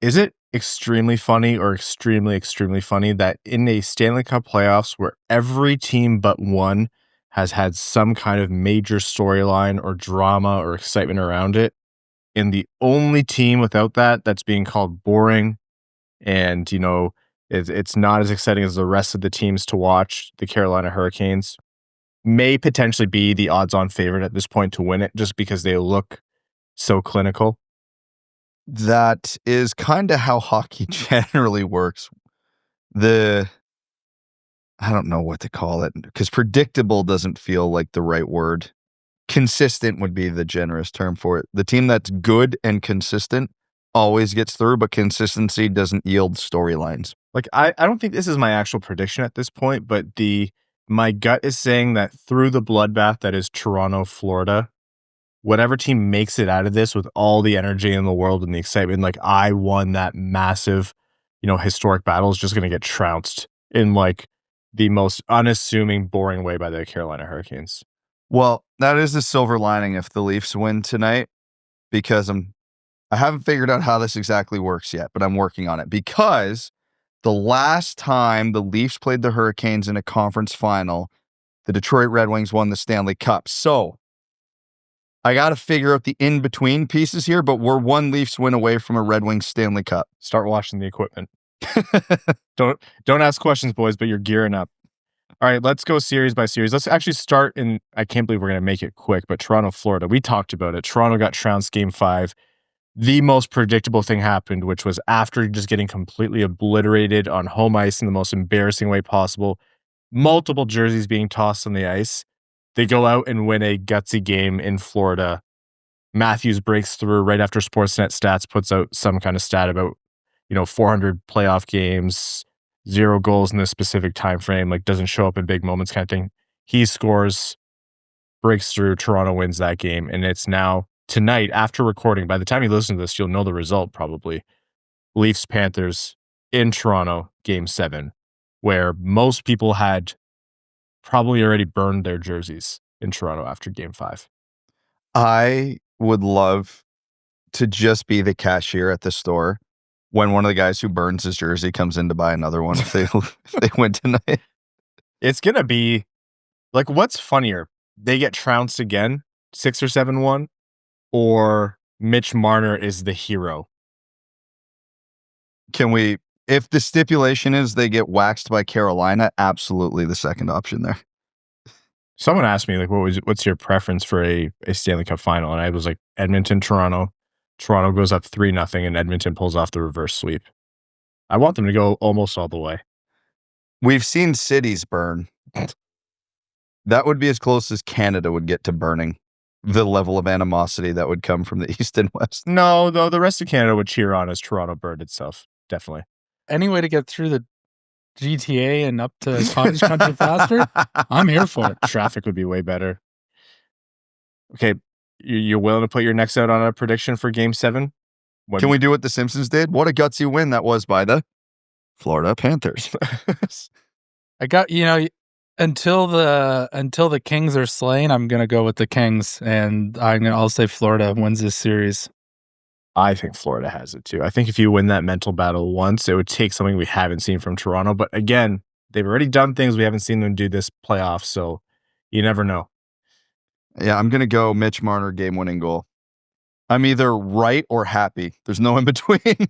Is it extremely funny or extremely, extremely funny that in a Stanley Cup playoffs where every team but one has had some kind of major storyline or drama or excitement around it, and the only team without that that's being called boring and, it's not as exciting as the rest of the teams to watch, the Carolina Hurricanes, may potentially be the odds-on favorite at this point to win it just because they look so clinical?
That is kind of how hockey generally works. I don't know what to call it, because predictable doesn't feel like the right word. Consistent would be the generous term for it. The team that's good and consistent always gets through, but consistency doesn't yield storylines.
Like, I don't think this is my actual prediction at this point, but my gut is saying that through the bloodbath that is Toronto, Florida, whatever team makes it out of this with all the energy in the world and the excitement, like I won that massive, historic battle, is just going to get trounced in like the most unassuming, boring way by the Carolina Hurricanes.
Well, that is the silver lining if the Leafs win tonight, because I haven't figured out how this exactly works yet, but I'm working on it. Because the last time the Leafs played the Hurricanes in a conference final, the Detroit Red Wings won the Stanley Cup. So I got to figure out the in-between pieces here, but we're one Leafs win away from a Red Wings Stanley Cup.
Start washing the equipment. Don't ask questions, boys, but you're gearing up. All right, let's go series by series. Let's actually start in, I can't believe we're going to make it quick, but Toronto, Florida. We talked about it. Toronto got trounced Game 5. The most predictable thing happened, which was after just getting completely obliterated on home ice in the most embarrassing way possible, multiple jerseys being tossed on the ice, they go out and win a gutsy game in Florida. Matthews breaks through right after Sportsnet Stats puts out some kind of stat about, 400 playoff games, 0 goals in this specific time frame, like doesn't show up in big moments kind of thing. He scores, breaks through, Toronto wins that game, and it's now tonight after recording. By the time you listen to this, you'll know the result probably. Leafs Panthers in Toronto, Game 7, where most people had probably already burned their jerseys in Toronto after Game 5.
I would love to just be the cashier at the store when one of the guys who burns his jersey comes in to buy another one if they win tonight.
It's going to be like, what's funnier? They get trounced again, 6 or 7-1, or Mitch Marner is the hero?
If the stipulation is they get waxed by Carolina, absolutely the second option there.
Someone asked me, like, what's your preference for a Stanley Cup final? And I was like, Edmonton, Toronto. Toronto goes up 3-0 and Edmonton pulls off the reverse sweep. I want them to go almost all the way.
We've seen cities burn. That would be as close as Canada would get to burning. The level of animosity that would come from the East and West.
No, though, the rest of Canada would cheer on as Toronto burned itself. Definitely.
Any way to get through the GTA and up to Cottage Country faster, I'm here for it.
Traffic would be way better. Okay, you're willing to put your necks out on a prediction for Game 7?
Can we do what the Simpsons did? What a gutsy win that was by the Florida Panthers.
I got, until the Kings are slain, I'm gonna go with the Kings, and I'll say Florida wins this series.
I think Florida has it too. I think if you win that mental battle once, it would take something we haven't seen from Toronto. But again, they've already done things we haven't seen them do this playoff. So You never know.
Yeah, I'm going to go Mitch Marner game-winning goal. I'm either right or happy. There's no in between.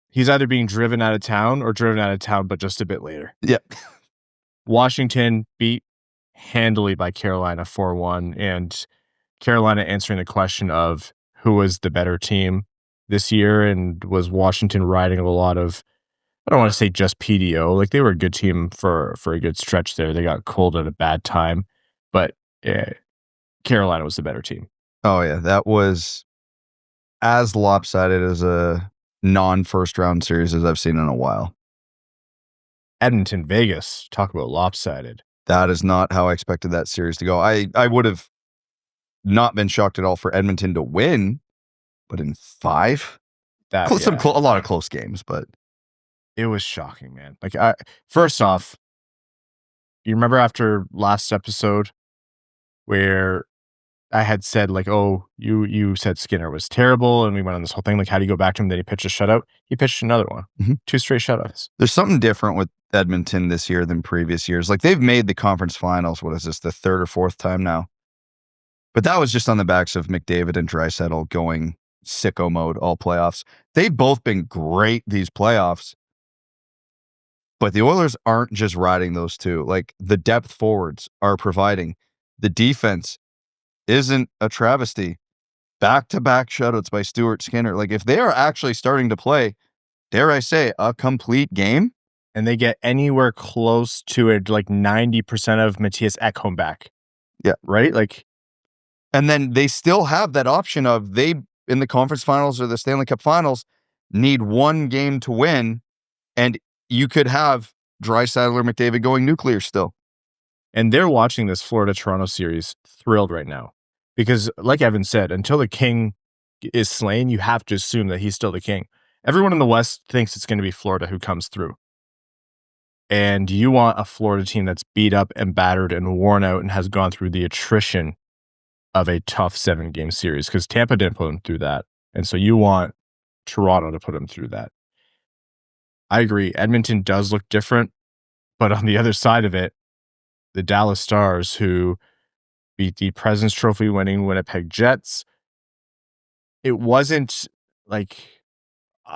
He's either being driven out of town or driven out of town, but just a bit later.
Yeah.
Washington beat handily by Carolina 4-1, and Carolina answering the question of who was the better team this year, and was Washington riding a lot of, I don't want to say just PDO, like they were a good team for a good stretch there. They got cold at a bad time, but Carolina was the better team.
Oh, yeah. That was as lopsided as a non-first round series as I've seen in a while.
Edmonton, Vegas, talk about lopsided.
That is not how I expected that series to go. I would have not been shocked at all for Edmonton to win, but in 5? A lot of close games, but
it was shocking, man. Like, first off, you remember after last episode where I had said, like, oh, you said Skinner was terrible, and we went on this whole thing, like, how do you go back to him? Then he pitched a shutout. He pitched another one. 2 straight shutouts.
There's something different with Edmonton this year than previous years. Like, they've made the conference finals, what is this, the 3rd or 4th time now? But that was just on the backs of McDavid and Draisaitl going sicko mode all playoffs. They've both been great these playoffs, but the Oilers aren't just riding those two. Like, the depth forwards are providing. The defense isn't a travesty. Back-to-back shutouts by Stuart Skinner. Like, if they are actually starting to play, dare I say, a complete game,
and they get anywhere close to it, like 90% of Matthias Ekholm back.
Yeah.
Right? Like,
and then they still have that option of they, in the conference finals or the Stanley Cup finals, need one game to win, and you could have Draisaitl or McDavid going nuclear still.
And they're watching this Florida-Toronto series thrilled right now. Because, like Evan said, until the king is slain, you have to assume that he's still the king. Everyone in the West thinks it's going to be Florida who comes through. And you want a Florida team that's beat up and battered and worn out and has gone through the attrition of a tough 7-game series, because Tampa didn't put them through that. And so you want Toronto to put them through that. I agree. Edmonton does look different, but on the other side of it, the Dallas Stars, who beat the President's Trophy winning Winnipeg Jets, it wasn't like,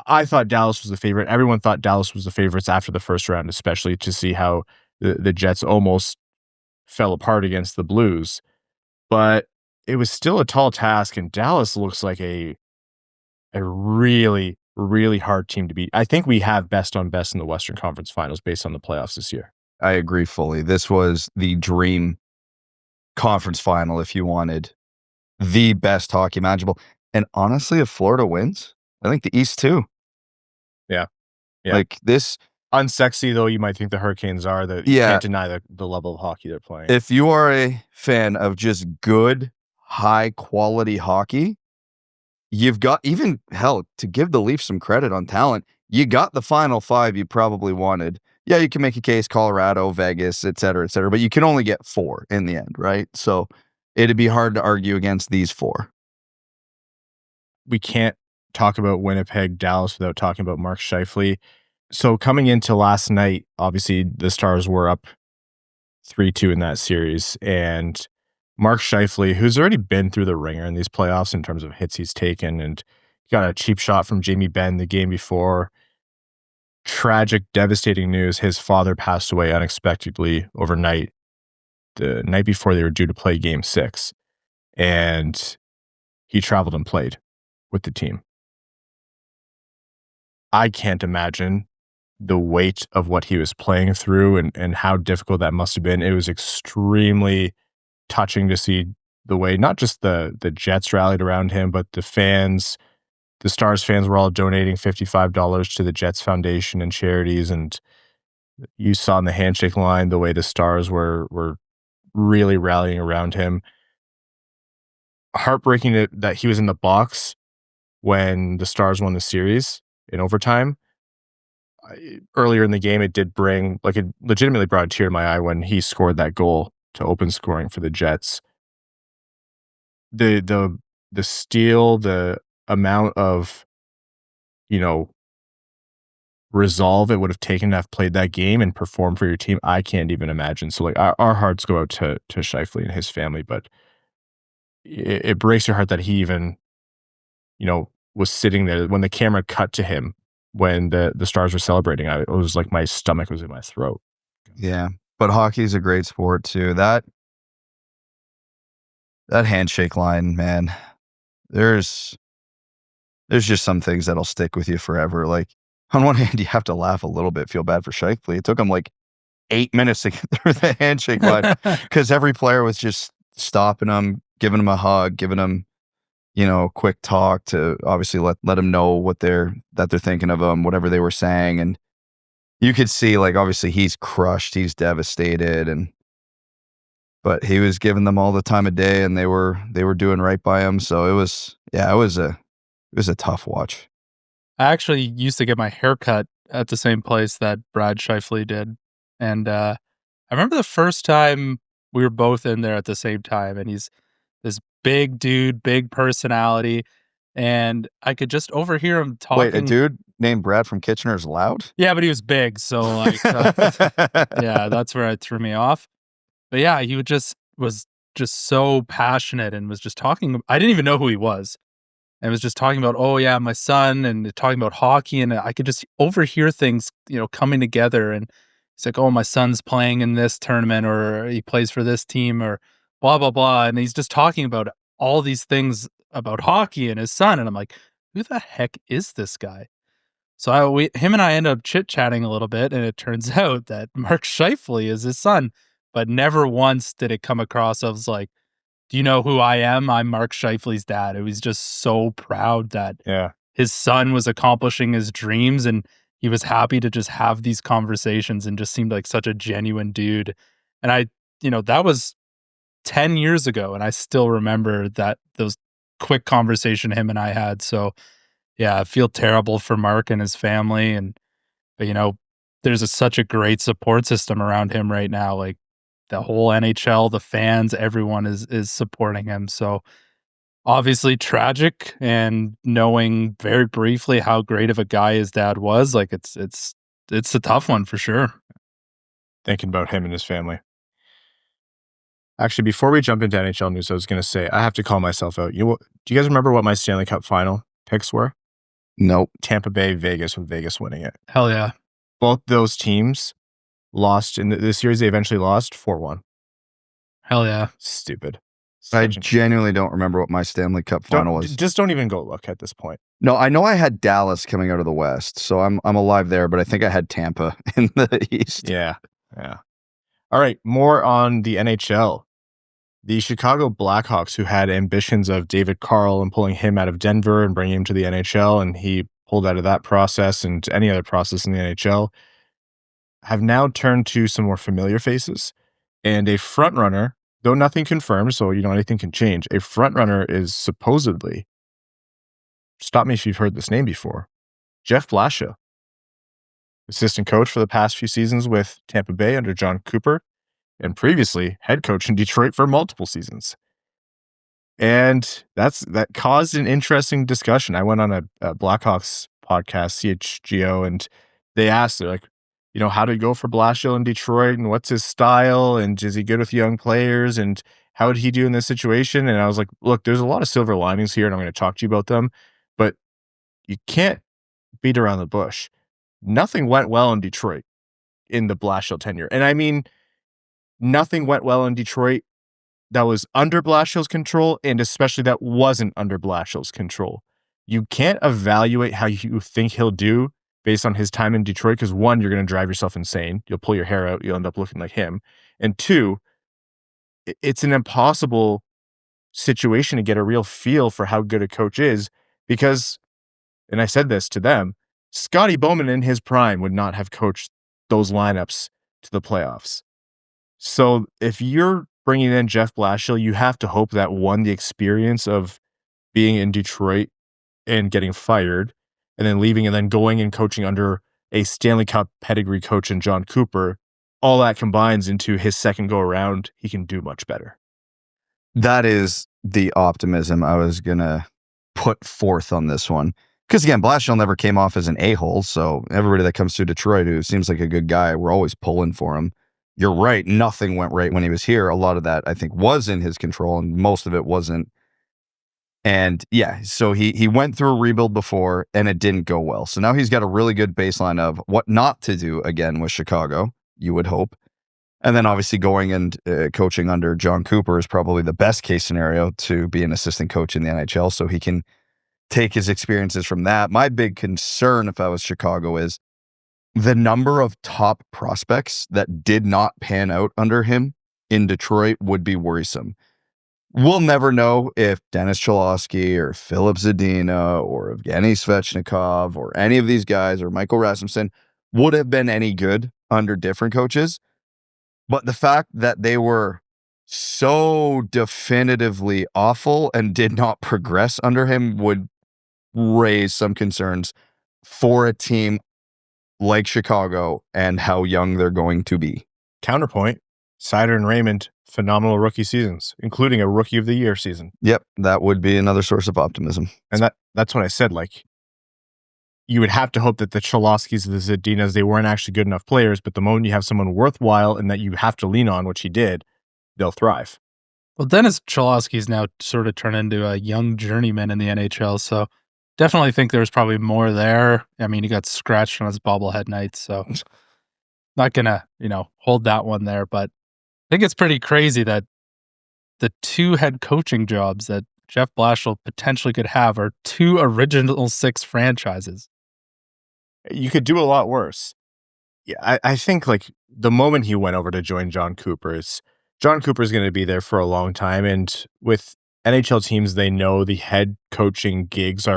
I thought Dallas was the favorite. Everyone thought Dallas was the favorites after the first round, especially to see how the Jets almost fell apart against the Blues. But it was still a tall task, and Dallas looks like a really, really hard team to beat. I think we have best on best in the Western Conference Finals based on the playoffs this year.
I agree fully. This was the dream conference final if you wanted the best hockey imaginable. And honestly, if Florida wins, I think the East too.
Yeah.
Like this.
Unsexy though you might think the Hurricanes are, that you can't deny the level of hockey they're playing.
If you are a fan of just good, high quality hockey, you've got, even hell, to give the Leafs some credit on talent, you got the final 5 you probably wanted. Yeah, you can make a case, Colorado, Vegas, et cetera, but you can only get 4 in the end, right? So it'd be hard to argue against these 4.
We can't talk about Winnipeg, Dallas without talking about Mark Scheifele. So coming into last night, obviously the Stars were up 3-2 in that series, and Mark Scheifele, who's already been through the ringer in these playoffs in terms of hits he's taken, and got a cheap shot from Jamie Benn the game before. Tragic, devastating news. His father passed away unexpectedly overnight, the night before they were due to play Game 6. And he traveled and played with the team. I can't imagine the weight of what he was playing through and how difficult that must have been. It was extremely touching to see the way not just the Jets rallied around him, but the fans. The Stars fans were all donating $55 to the Jets Foundation and charities, and you saw in the handshake line the way the Stars were really rallying around him. Heartbreaking that he was in the box when the Stars won the series in overtime. Earlier in the game, it did bring, like, it legitimately brought a tear to my eye when he scored that goal to open scoring for the Jets. The steal, the amount of, resolve it would have taken to have played that game and performed for your team, I can't even imagine. So like our hearts go out to Scheifele and his family, but it breaks your heart that he even, was sitting there when the camera cut to him when the Stars were celebrating. It was like my stomach was in my throat.
Yeah, but hockey is a great sport too. That handshake line, man. There's just some things that'll stick with you forever. Like on one hand, you have to laugh a little bit, feel bad for Scheifele. It took him like 8 minutes to get through the handshake line because every player was just stopping him, giving him a hug, giving him, quick talk to obviously let him know what they're thinking of him, whatever they were saying. And you could see, like, obviously he's crushed, he's devastated, but he was giving them all the time of day, and they were doing right by him. So it was a tough watch.
I actually used to get my hair cut at the same place that Brad Scheifele did. And I remember the first time we were both in there at the same time, and he's this big dude, big personality, and I could just overhear him talking.
Wait, a dude named Brad from Kitchener is loud?
Yeah, but he was big, so like, yeah, that's where it threw me off. But yeah, he was just so passionate and was just talking. I didn't even know who he was. And was just talking about, oh yeah, my son, and talking about hockey, and I could just overhear things, coming together. And it's like, oh, my son's playing in this tournament, or he plays for this team, or blah blah blah. And he's just talking about all these things about hockey and his son, and I'm like, who the heck is this guy? So him and I end up chit chatting a little bit, and it turns out that Mark Scheifele is his son, but never once did it come across. I was like, do you know who I am? I'm Mark Scheifele's dad. It was just so proud that his son was accomplishing his dreams, and he was happy to just have these conversations, and just seemed like such a genuine dude. And that was 10 years ago, and I still remember those quick conversation him and I had. So yeah, I feel terrible for Mark and his family, but there's such a great support system around him right now. Like, the whole NHL, the fans, everyone is supporting him. So obviously tragic, and knowing very briefly how great of a guy his dad was, like it's a tough one for sure.
Thinking about him and his family. Actually, before we jump into NHL news, I was going to say, I have to call myself out. Do you guys remember what my Stanley Cup final picks were?
Nope.
Tampa Bay, Vegas, with Vegas winning it.
Hell yeah.
Both those teams lost in the series. They eventually lost 4-1.
Hell yeah.
Stupid.
I genuinely don't remember what my Stanley Cup final was.
Just don't even go look at this point.
No, I know I had Dallas coming out of the West, so I'm alive there, but I think I had Tampa in the East.
Yeah. All right, more on the NHL. The Chicago Blackhawks, who had ambitions of David Carl and pulling him out of Denver and bringing him to the NHL, and he pulled out of that process and any other process in the NHL, have now turned to some more familiar faces. And a frontrunner, though nothing confirmed, so anything can change, a frontrunner is supposedly, stop me if you've heard this name before, Jeff Blashill, assistant coach for the past few seasons with Tampa Bay under John Cooper, and previously head coach in Detroit for multiple seasons. And that caused an interesting discussion. I went on a Blackhawks podcast, CHGO, and they asked, they're like, how did it go for Blashill in Detroit, and what's his style, and is he good with young players, and how would he do in this situation? And I was like, look, there's a lot of silver linings here, and I'm going to talk to you about them, but you can't beat around the bush. Nothing went well in Detroit in the Blashill tenure. And I mean, nothing went well in Detroit that was under Blashill's control, and especially that wasn't under Blashill's control. You can't evaluate how you think he'll do based on his time in Detroit, because one, you're going to drive yourself insane. You'll pull your hair out. You'll end up looking like him. And two, it's an impossible situation to get a real feel for how good a coach is, because, and I said this to them, Scotty Bowman in his prime would not have coached those lineups to the playoffs. So if you're bringing in Jeff Blashill, you have to hope that, one, the experience of being in Detroit and getting fired, and then leaving, and then going and coaching under a Stanley Cup pedigree coach in John Cooper, all that combines into his second go around, he can do much better.
That is the optimism I was going to put forth on this one. Because again, Blashill never came off as an a-hole, so everybody that comes to Detroit who seems like a good guy, we're always pulling for him. You're right, nothing went right when he was here. A lot of that, I think, was in his control, and most of it wasn't. And yeah, so he went through a rebuild before, and it didn't go well. So now he's got a really good baseline of what not to do again with Chicago, you would hope. And then obviously going and coaching under John Cooper is probably the best case scenario to be an assistant coach in the NHL, so he can take his experiences from that. My big concern if I was Chicago is the number of top prospects that did not pan out under him in Detroit would be worrisome. We'll never know if Dennis Cholowski or Philip Zadina or Evgeny Svechnikov or any of these guys or Michael Rasmussen would have been any good under different coaches. But the fact that they were so definitively awful and did not progress under him would raise some concerns for a team like Chicago and how young they're going to be.
Counterpoint, Seider and Raymond, phenomenal rookie seasons, including a Rookie of the Year season.
Yep, that would be another source of optimism.
And that's what I said. Like, you would have to hope that the Cholowskis, the Zadinas, they weren't actually good enough players, but the moment you have someone worthwhile and that you have to lean on, which he did, they'll thrive.
Well, Dennis Cholowski's now sort of turned into a young journeyman in the NHL, so definitely think there's probably more there. I mean, he got scratched on his bobblehead night, so not gonna, hold that one there. But I think it's pretty crazy that the 2 head coaching jobs that Jeff Blashill potentially could have are 2 original 6 franchises.
You could do a lot worse. Yeah, I think like the moment he went over to join John Cooper's going to be there for a long time, and with NHL teams, they know the head coaching gigs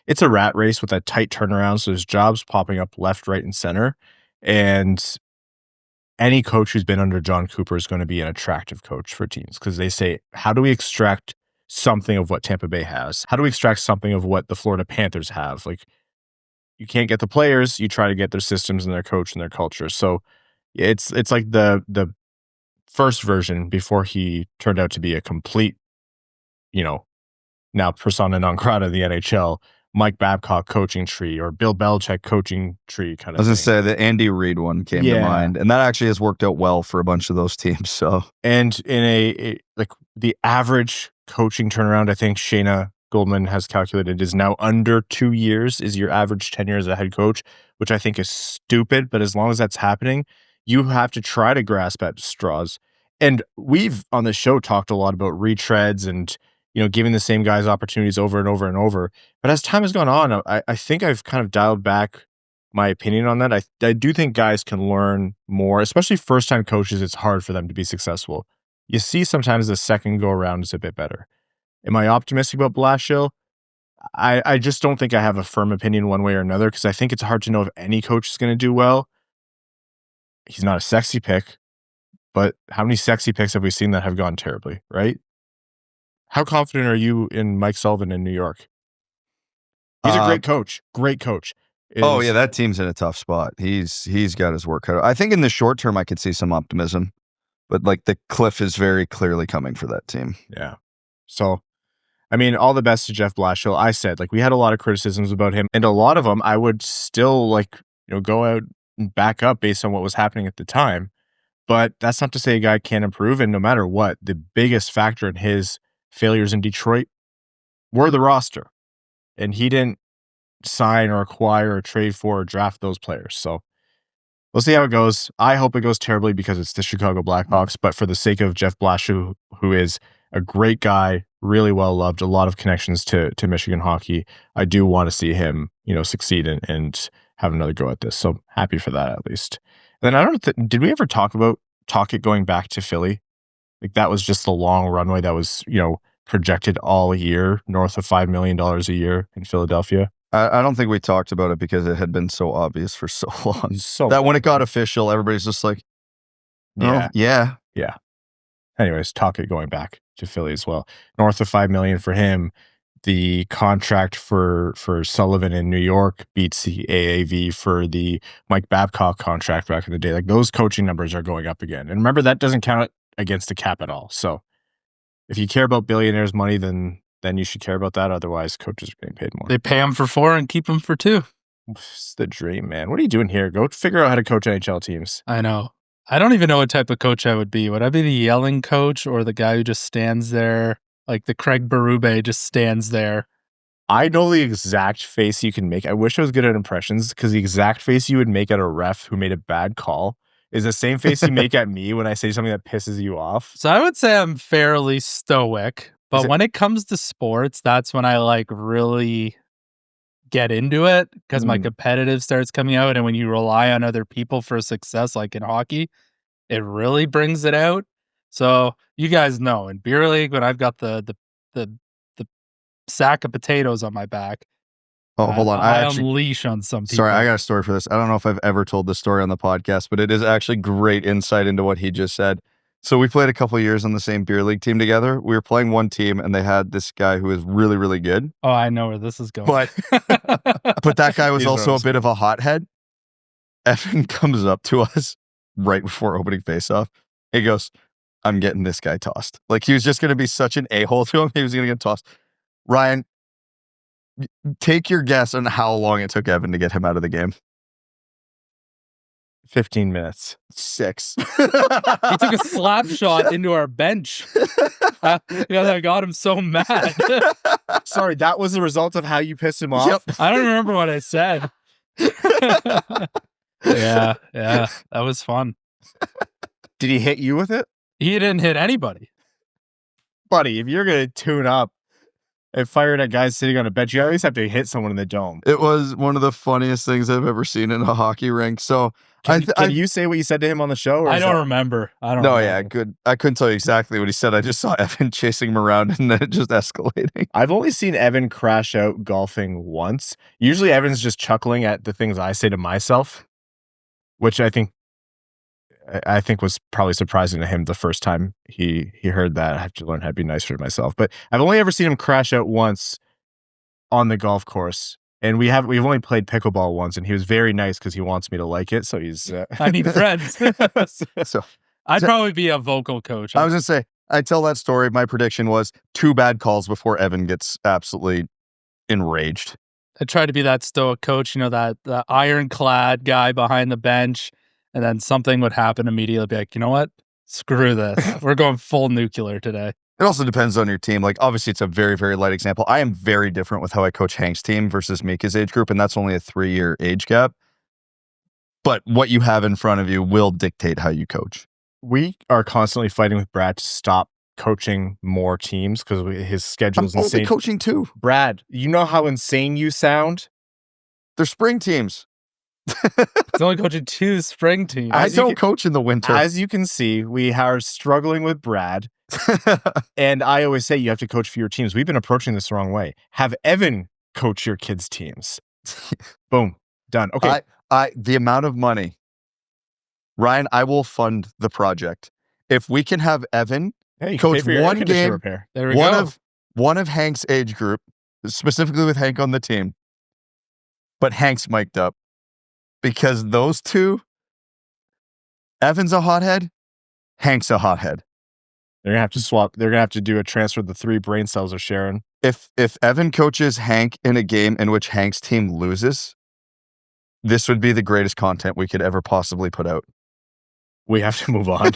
it's a rat race with a tight turnaround. So there's jobs popping up left, right, and center. And any coach who's been under John Cooper is going to be an attractive coach for teams because they say, how do we extract something of what Tampa Bay has? How do we extract something of what the Florida Panthers have? Like, you can't get the players, you try to get their systems and their coach and their culture. So it's like the first version before he turned out to be a complete, now persona non grata of the NHL, Mike Babcock coaching tree or Bill Belichick coaching tree kind of thing.
I was going to say the Andy Reid one came to mind, and that actually has worked out well for a bunch of those teams. So,
and in the average coaching turnaround, I think Shayna Goldman has calculated is now under 2 years is your average tenure as a head coach, which I think is stupid. But as long as that's happening, you have to try to grasp at straws. And we've on the show talked a lot about retreads and giving the same guys opportunities over and over and over. But as time has gone on, I think I've kind of dialed back my opinion on that. I do think guys can learn more, especially first-time coaches. It's hard for them to be successful. You see sometimes the second go-around is a bit better. Am I optimistic about Blashill? I just don't think I have a firm opinion one way or another because I think it's hard to know if any coach is going to do well. He's not a sexy pick, but how many sexy picks have we seen that have gone terribly, right? How confident are you in Mike Sullivan in New York? He's a great coach. Great coach.
Oh, yeah, that team's in a tough spot. He's got his work cut out. I think in the short term, I could see some optimism, but the cliff is very clearly coming for that team.
Yeah. So, I mean, all the best to Jeff Blashill. I said, we had a lot of criticisms about him, and a lot of them I would still, go out and back up based on what was happening at the time. But that's not to say a guy can't improve, and no matter what, the biggest factor in his failures in Detroit were the roster. And he didn't sign or acquire or trade for or draft those players. So we'll see how it goes. I hope it goes terribly because it's the Chicago Blackhawks, but for the sake of Jeff Blashill, who is a great guy, really well loved, a lot of connections to Michigan hockey, I do want to see him, succeed and have another go at this. So happy for that at least. And then I don't know, did we ever talk it going back to Philly? That was just the long runway that was, projected all year, north of $5 million a year in Philadelphia.
I don't think we talked about it because it had been so obvious for so long. That when it got official, everybody's just like, oh, yeah.
Anyways, talk it going back to Philly as well. North of $5 million for him. The contract for Sullivan in New York beats the AAV for the Mike Babcock contract back in the day. Those coaching numbers are going up again. And remember, that doesn't count against the cap at all. So if you care about billionaires' money, then then you should care about that. Otherwise, coaches are getting paid more.
They pay him for 4 and keep him for 2.
It's the dream, man. What are you doing here? Go figure out how to coach NHL teams.
I know. I don't even know what type of coach I would be. Would I be the yelling coach or the guy who just stands there, like the Craig Berube just stands there?
I know the exact face you can make. I wish I was good at impressions because the exact face you would make at a ref who made a bad call is the same face you make at me when I say something that pisses you off.
So I would say I'm fairly stoic, but when it comes to sports, that's when I like really get into it because my competitive starts coming out. And when you rely on other people for success, like in hockey, it really brings it out. So you guys know in beer league, when I've got the sack of potatoes on my back,
hold on.
I unleash on some people.
Sorry, I got a story for this. I don't know if I've ever told this story on the podcast, but it is actually great insight into what he just said. So we played a couple of years on the same beer league team together. We were playing one team, and they had this guy who was really, really good.
Oh, I know where this is going.
But that guy was also a bit of a hothead. Evan comes up to us right before opening faceoff. He goes, "I'm getting this guy tossed." Like he was just going to be such an a-hole to him. He was going to get tossed. Ryan, take your guess on how long it took Evan to get him out of the game.
15 minutes.
6.
He took a slap shot into our bench. I got him so mad.
Sorry, that was the result of how you pissed him off?
Yep.
I don't remember what I said. Yeah, that was fun.
Did he hit you with it?
He didn't hit anybody.
Buddy, if you're going to tune up and fire at guys sitting on a bench, you always have to hit someone in the dome.
It was one of the funniest things I've ever seen in a hockey rink. So
Can you say what you said to him on the show?
I don't remember.
Yeah, good. I couldn't tell you exactly what he said. I just saw Evan chasing him around and then it just escalating.
I've only seen Evan crash out golfing once. Usually Evan's just chuckling at the things I say to myself, which I think was probably surprising to him the first time he heard that. I have to learn how to be nicer to myself. But I've only ever seen him crash out once on the golf course. And we've only played pickleball once, and he was very nice because he wants me to like it. So he's
I need friends.
So
I'd probably be a vocal coach.
I was gonna say, I tell that story. My prediction was 2 bad calls before Evan gets absolutely enraged.
I tried to be that stoic coach, that ironclad guy behind the bench, and then something would happen immediately. Be like, you know what? Screw this. We're going full nuclear today.
It also depends on your team. Like, obviously, it's a very, very light example. I am very different with how I coach Hank's team versus Mika's age group, and that's only a 3-year age gap. But what you have in front of you will dictate how you coach.
We are constantly fighting with Brad to stop coaching more teams because his schedule's
I'm
insane.
only coaching 2.
Brad, you know how insane you sound?
They're spring teams.
It's only coaching 2 spring teams.
I don't coach in the winter.
As you can see, we are struggling with Brad. And I always say you have to coach for your teams. We've been approaching this the wrong way. Have Evan coach your kids' teams. Boom. Done. Okay.
The amount of money, Ryan, I will fund the project. If we can have Evan coach one game,
repair.
There we go.
One of Hank's age group, specifically with Hank on the team, but Hank's mic'd up. Because those two, Evan's a hothead, Hank's a hothead.
They're gonna have to swap. They're gonna have to do a transfer of the 3 brain cells of Sharon.
If Evan coaches Hank in a game in which Hank's team loses, this would be the greatest content we could ever possibly put out.
We have to move on.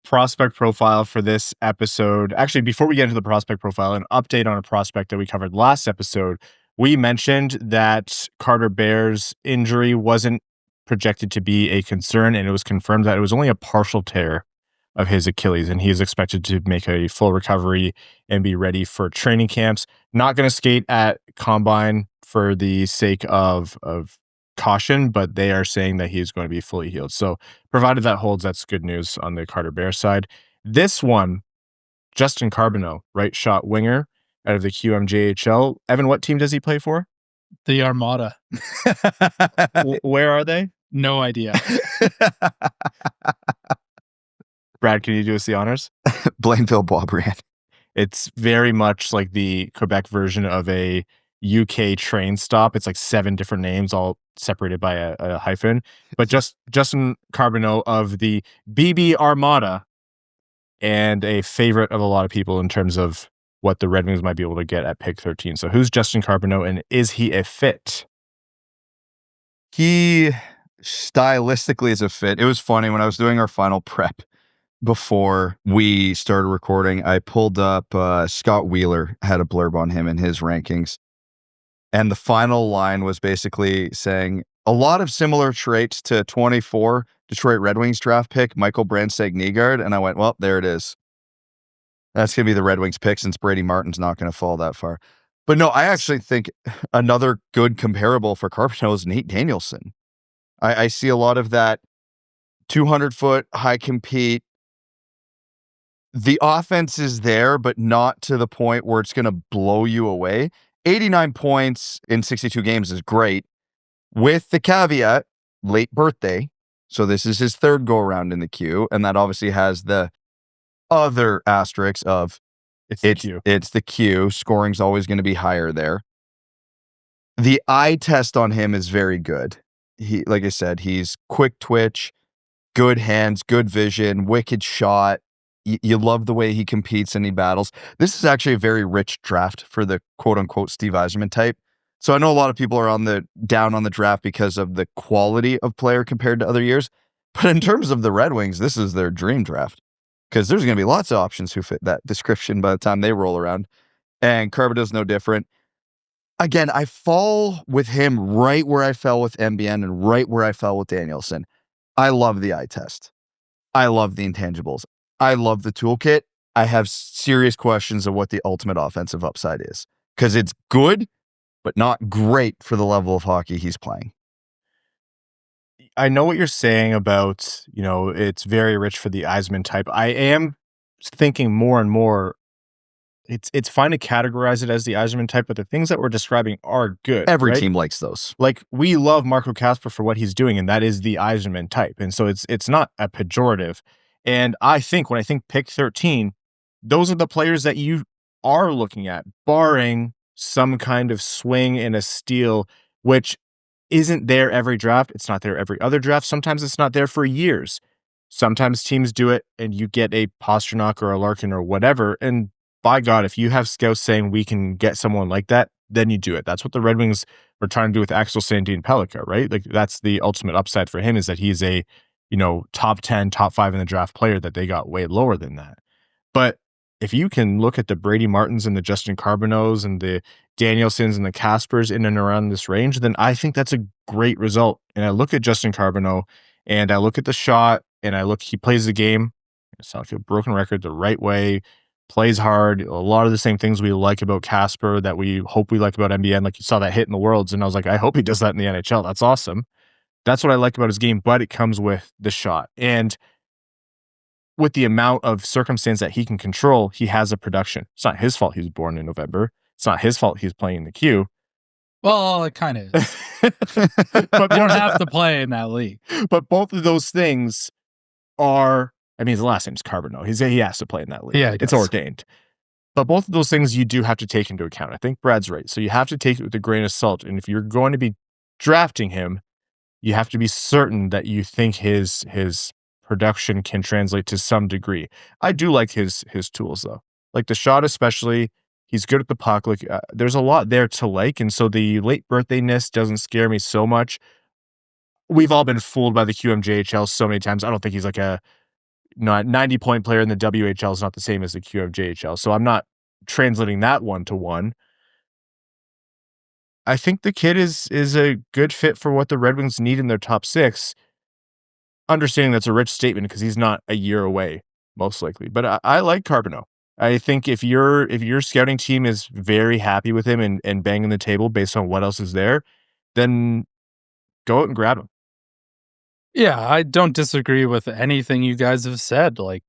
Prospect profile for this episode. Actually, before we get into the prospect profile, an update on a prospect that we covered last episode. We mentioned that Carter Bear's injury wasn't projected to be a concern, and it was confirmed that it was only a partial tear of his Achilles, and he is expected to make a full recovery and be ready for training camps. Not going to skate at Combine for the sake of caution, but they are saying that he is going to be fully healed. So provided that holds, that's good news on the Carter Bear side. This one, Justin Carbonneau, right shot winger out of the QMJHL. Evan, what team does he play for?
The Armada.
Where are they?
No idea.
Brad, can you do us the honors?
Blainville Boisbriand.
It's very much like the Quebec version of a UK train stop. It's like 7 different names, all separated by a hyphen. But Justin Carbonneau of the BB Armada, and a favorite of a lot of people in terms of what the Red Wings might be able to get at pick 13. So who's Justin Carbonneau, and is he a fit?
He stylistically is a fit. It was funny when I was doing our final prep before we started recording, I pulled up Scott Wheeler had a blurb on him in his rankings. And the final line was basically saying a lot of similar traits to 24 Detroit Red Wings draft pick, Michael Brandsegg-Nygard. And I went, well, there it is. That's going to be the Red Wings pick since Brady Martin's not going to fall that far. But no, I actually think another good comparable for Carbonneau is Nate Danielson. I see a lot of that 200-foot high compete. The offense is there, but not to the point where it's going to blow you away. 89 points in 62 games is great, with the caveat, late birthday. So this is his third go-around in the queue, and that obviously has the other asterisks of it's the queue. Scoring's always going to be higher there. The eye test on him is very good. He, like I said, he's quick twitch, good hands, good vision, wicked shot. You love the way he competes and he battles. This is actually a very rich draft for the quote-unquote Steve Yzerman type. So I know a lot of people are down on the draft because of the quality of player compared to other years. But in terms of the Red Wings, this is their dream draft because there's going to be lots of options who fit that description by the time they roll around. And Carbonneau's no different. Again, I fall with him right where I fell with MBN and right where I fell with Danielson. I love the eye test. I love the intangibles. I love the toolkit. I have serious questions of what the ultimate offensive upside is because it's good, but not great for the level of hockey he's playing.
I know what you're saying about, it's very rich for the Yzerman type. I am thinking more and more, it's fine to categorize it as the Yzerman type, but the things that we're describing are good.
Every
right?
team likes those.
Like, we love Marco Kasper for what he's doing, and that is the Yzerman type. And so it's not a pejorative. And I think when I think pick 13, those are the players that you are looking at, barring some kind of swing and a steal, which isn't there every draft. It's not there every other draft. Sometimes it's not there for years. Sometimes teams do it and you get a Pastrnak or a Larkin or whatever. And by God, if you have scouts saying we can get someone like that, then you do it. That's what the Red Wings were trying to do with Axel Sandin-Pellikka, right? Like, that's the ultimate upside for him, is that he's a top 10, top 5 in the draft player that they got way lower than that. But if you can look at the Brady Martins and the Justin Carbonneaus and the Danielsons and the Kaspers in and around this range, then I think that's a great result. And I look at Justin Carbonneau and I look at the shot and he plays the game. It's not like a broken record, the right way, plays hard. A lot of the same things we like about Kasper that we hope we like about NBN. Like, you saw that hit in the Worlds and I was like, I hope he does that in the NHL. That's awesome. That's what I like about his game, but it comes with the shot. And with the amount of circumstance that he can control, he has a production. It's not his fault he was born in November. It's not his fault he's playing in the queue.
Well, it kind of is. But you don't have to play in that league.
But both of those things are, his last name's Carbonneau. He has to play in that league.
Yeah,
it's ordained. But both of those things you do have to take into account. I think Brad's right. So you have to take it with a grain of salt. And if you're going to be drafting him, you have to be certain that you think his production can translate to some degree. I do like his tools, though. Like the shot especially, he's good at the puck. Like, there's a lot there to like, and so the late birthdayness doesn't scare me so much. We've all been fooled by the QMJHL so many times. I don't think he's like a 90-point player in the WHL is not the same as the QMJHL, so I'm not translating that one-to-one. I think the kid is a good fit for what the Red Wings need in their top 6. Understanding that's a rich statement because he's not a year away, most likely. But I like Carbonneau. I think if your scouting team is very happy with him and banging the table based on what else is there, then go out and grab him.
Yeah, I don't disagree with anything you guys have said. Like,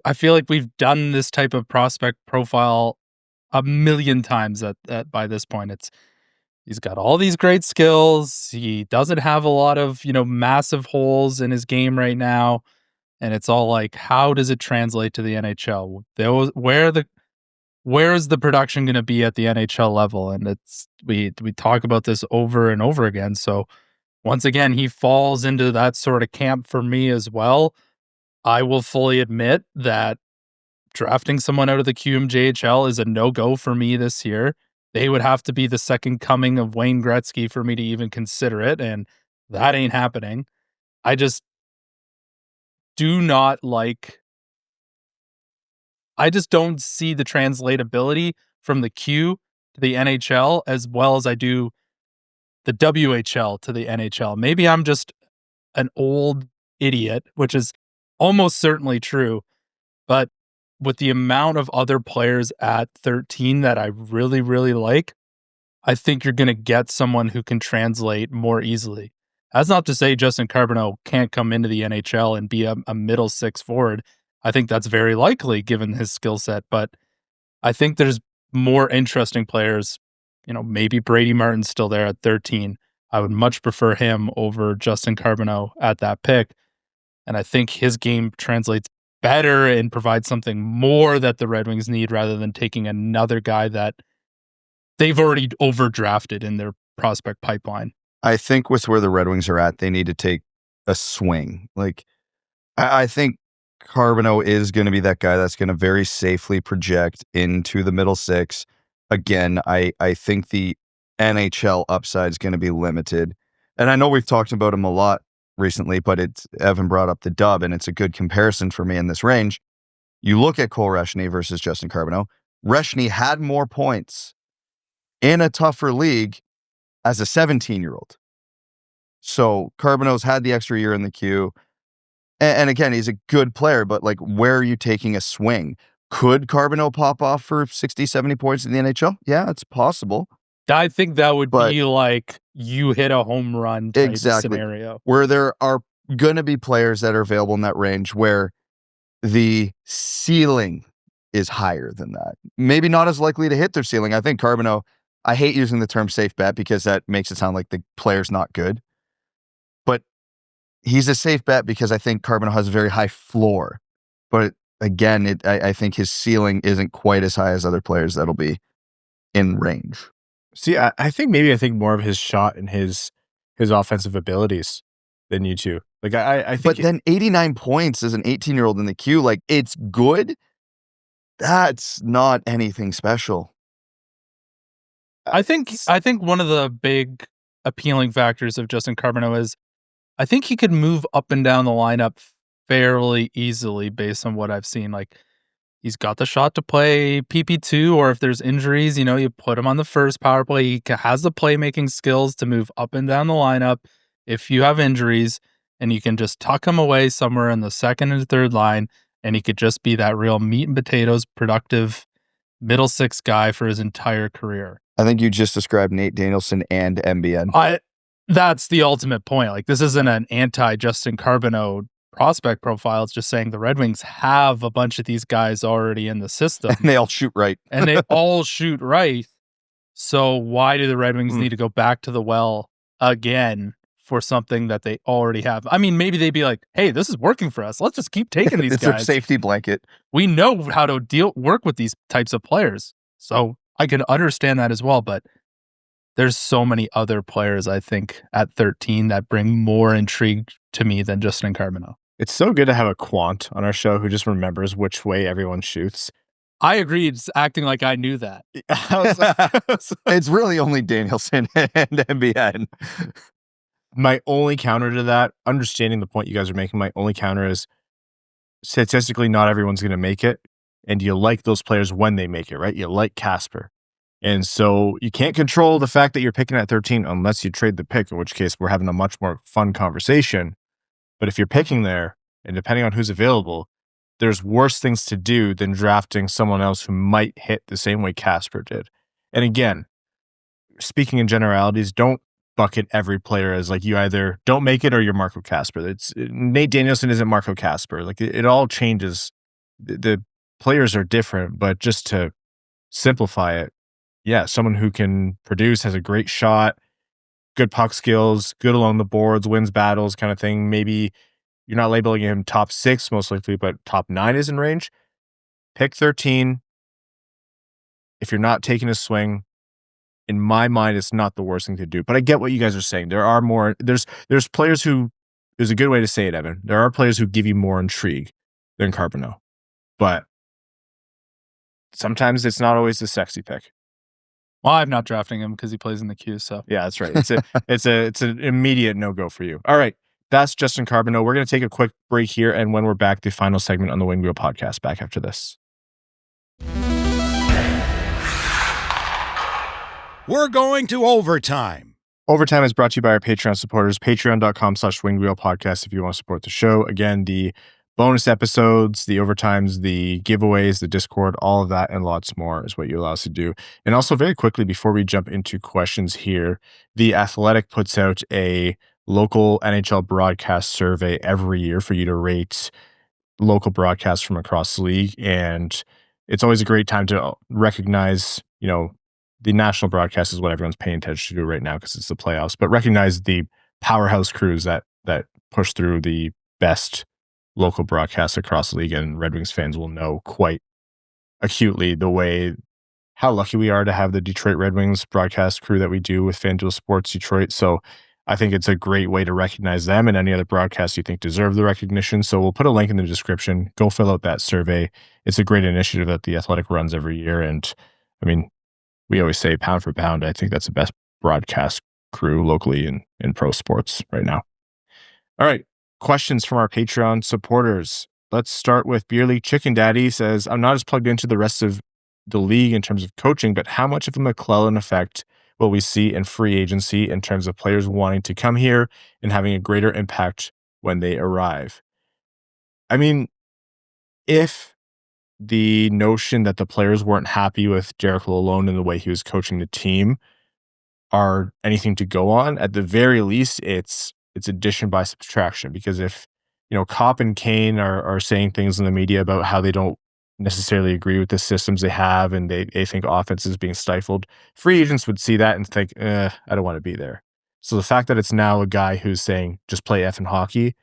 I feel like we've done this type of prospect profile a million times at by this point. He's got all these great skills. He doesn't have a lot of, massive holes in his game right now. And it's all like, how does it translate to the NHL? Where is the production going to be at the NHL level? And we talk about this over and over again. So once again, he falls into that sort of camp for me as well. I will fully admit that drafting someone out of the QMJHL is a no-go for me this year. They would have to be the second coming of Wayne Gretzky for me to even consider it, and that ain't happening. I just do not like... I just don't see the translatability from the Q to the NHL as well as I do the WHL to the NHL. Maybe I'm just an old idiot, which is almost certainly true, but with the amount of other players at 13 that I really, really like, I think you're going to get someone who can translate more easily. That's not to say Justin Carbonneau can't come into the NHL and be a middle six forward. I think that's very likely given his skill set, but I think there's more interesting players. Maybe Brady Martin's still there at 13. I would much prefer him over Justin Carbonneau at that pick. And I think his game translates better and provides something more that the Red Wings need rather than taking another guy that they've already overdrafted in their prospect pipeline.
I think with where the Red Wings are at, they need to take a swing. Like, I think Carbonneau is going to be that guy that's going to very safely project into the middle six. Again, I think the NHL upside is going to be limited. And I know we've talked about him a lot recently, but Evan brought up the dub, and it's a good comparison for me in this range. You look at Cole Reshny versus Justin Carbonneau. Reshny had more points in a tougher league as a 17-year-old. So Carbonneau's had the extra year in the queue. And again, he's a good player, but like, where are you taking a swing? Could Carbonneau pop off for 60, 70 points in the NHL? Yeah, it's possible.
I think that would be like you hit a home run type scenario.
Where there are going to be players that are available in that range where the ceiling is higher than that. Maybe not as likely to hit their ceiling. I think Carbonneau, I hate using the term safe bet because that makes it sound like the player's not good. But he's a safe bet because I think Carbonneau has a very high floor. But again, I think his ceiling isn't quite as high as other players that'll be in range.
See, I think more of his shot and his offensive abilities than you two. Like I think.
But then 89 points as an 18-year-old in the queue, like, it's good. That's not anything special.
I think one of the big appealing factors of Justin Carbonneau is I think he could move up and down the lineup fairly easily based on what I've seen. Like, he's got the shot to play PP2, or if there's injuries, you put him on the first power play. He has the playmaking skills to move up and down the lineup if you have injuries, and you can just tuck him away somewhere in the second and third line, and he could just be that real meat and potatoes, productive middle six guy for his entire career.
I think you just described Nate Danielson and MBN.
That's the ultimate point. Like, this isn't an anti-Justin Carbonneau prospect profile. It's just saying the Red Wings have a bunch of these guys already in the system.
And they all shoot right.
So why do the Red Wings need to go back to the well again for something that they already have? I mean, maybe they'd be like, hey, this is working for us. Let's just keep taking these
guys. It's their safety blanket.
We know how to work with these types of players. So I can understand that as well, but there's so many other players, I think, at 13 that bring more intrigue to me than Justin Carbonneau.
It's so good to have a quant on our show who just remembers which way everyone shoots.
I agree. It's acting like I knew that.
It's really only Danielson and MBN.
My only counter to that, understanding the point you guys are making, my only counter is statistically not everyone's going to make it. And you like those players when they make it, right? You like Kasper. And so you can't control the fact that you're picking at 13 unless you trade the pick, in which case we're having a much more fun conversation. But if you're picking there, and depending on who's available, there's worse things to do than drafting someone else who might hit the same way Kasper did. And again, speaking in generalities, don't bucket every player as like you either don't make it or you're Marco Kasper. Nate Danielson isn't Marco Kasper. Like it all changes. The players are different, but just to simplify it, yeah, someone who can produce, has a great shot, good puck skills, good along the boards, wins battles kind of thing. Maybe you're not labeling him top 6 most likely, but top 9 is in range. Pick 13. If you're not taking a swing, in my mind, it's not the worst thing to do. But I get what you guys are saying. There are more, there's players who, there's a good way to say it, Evan. There are players who give you more intrigue than Carbonneau. But sometimes it's not always the sexy pick.
Well, I'm not drafting him because he plays in the queue. So
Yeah, that's right. It's an immediate no-go for you. All right. That's Justin Carbonneau. We're going to take a quick break here, and when we're back, the final segment on the Wing Wheel podcast back after this.
We're going to overtime.
Overtime is brought to you by our Patreon supporters, patreon.com/wingwheelpodcast if you want to support the show. Again, the bonus episodes, the overtimes, the giveaways, the Discord, all of that and lots more is what you allow us to do. And also very quickly, before we jump into questions here, The Athletic puts out a local NHL broadcast survey every year for you to rate local broadcasts from across the league. And it's always a great time to recognize, the national broadcast is what everyone's paying attention to right now because it's the playoffs, but recognize the powerhouse crews that push through the best local broadcasts across the league, and Red Wings fans will know quite acutely how lucky we are to have the Detroit Red Wings broadcast crew that we do with FanDuel Sports Detroit. So I think it's a great way to recognize them and any other broadcasts you think deserve the recognition. So we'll put a link in the description. Go fill out that survey. It's a great initiative that The Athletic runs every year. And I mean, we always say pound for pound, I think that's the best broadcast crew locally in pro sports right now. All right. Questions from our Patreon supporters. Let's start with Beer League Chicken Daddy. Says, I'm not as plugged into the rest of the league in terms of coaching, but how much of a McClellan effect will we see in free agency in terms of players wanting to come here and having a greater impact when they arrive? I mean, if the notion that the players weren't happy with Derek Lalonde and the way he was coaching the team are anything to go on, at the very least, it's addition by subtraction. Because if, Kopp and Kane are saying things in the media about how they don't necessarily agree with the systems they have and they think offense is being stifled, free agents would see that and think, I don't want to be there. So the fact that it's now a guy who's saying, just play effing hockey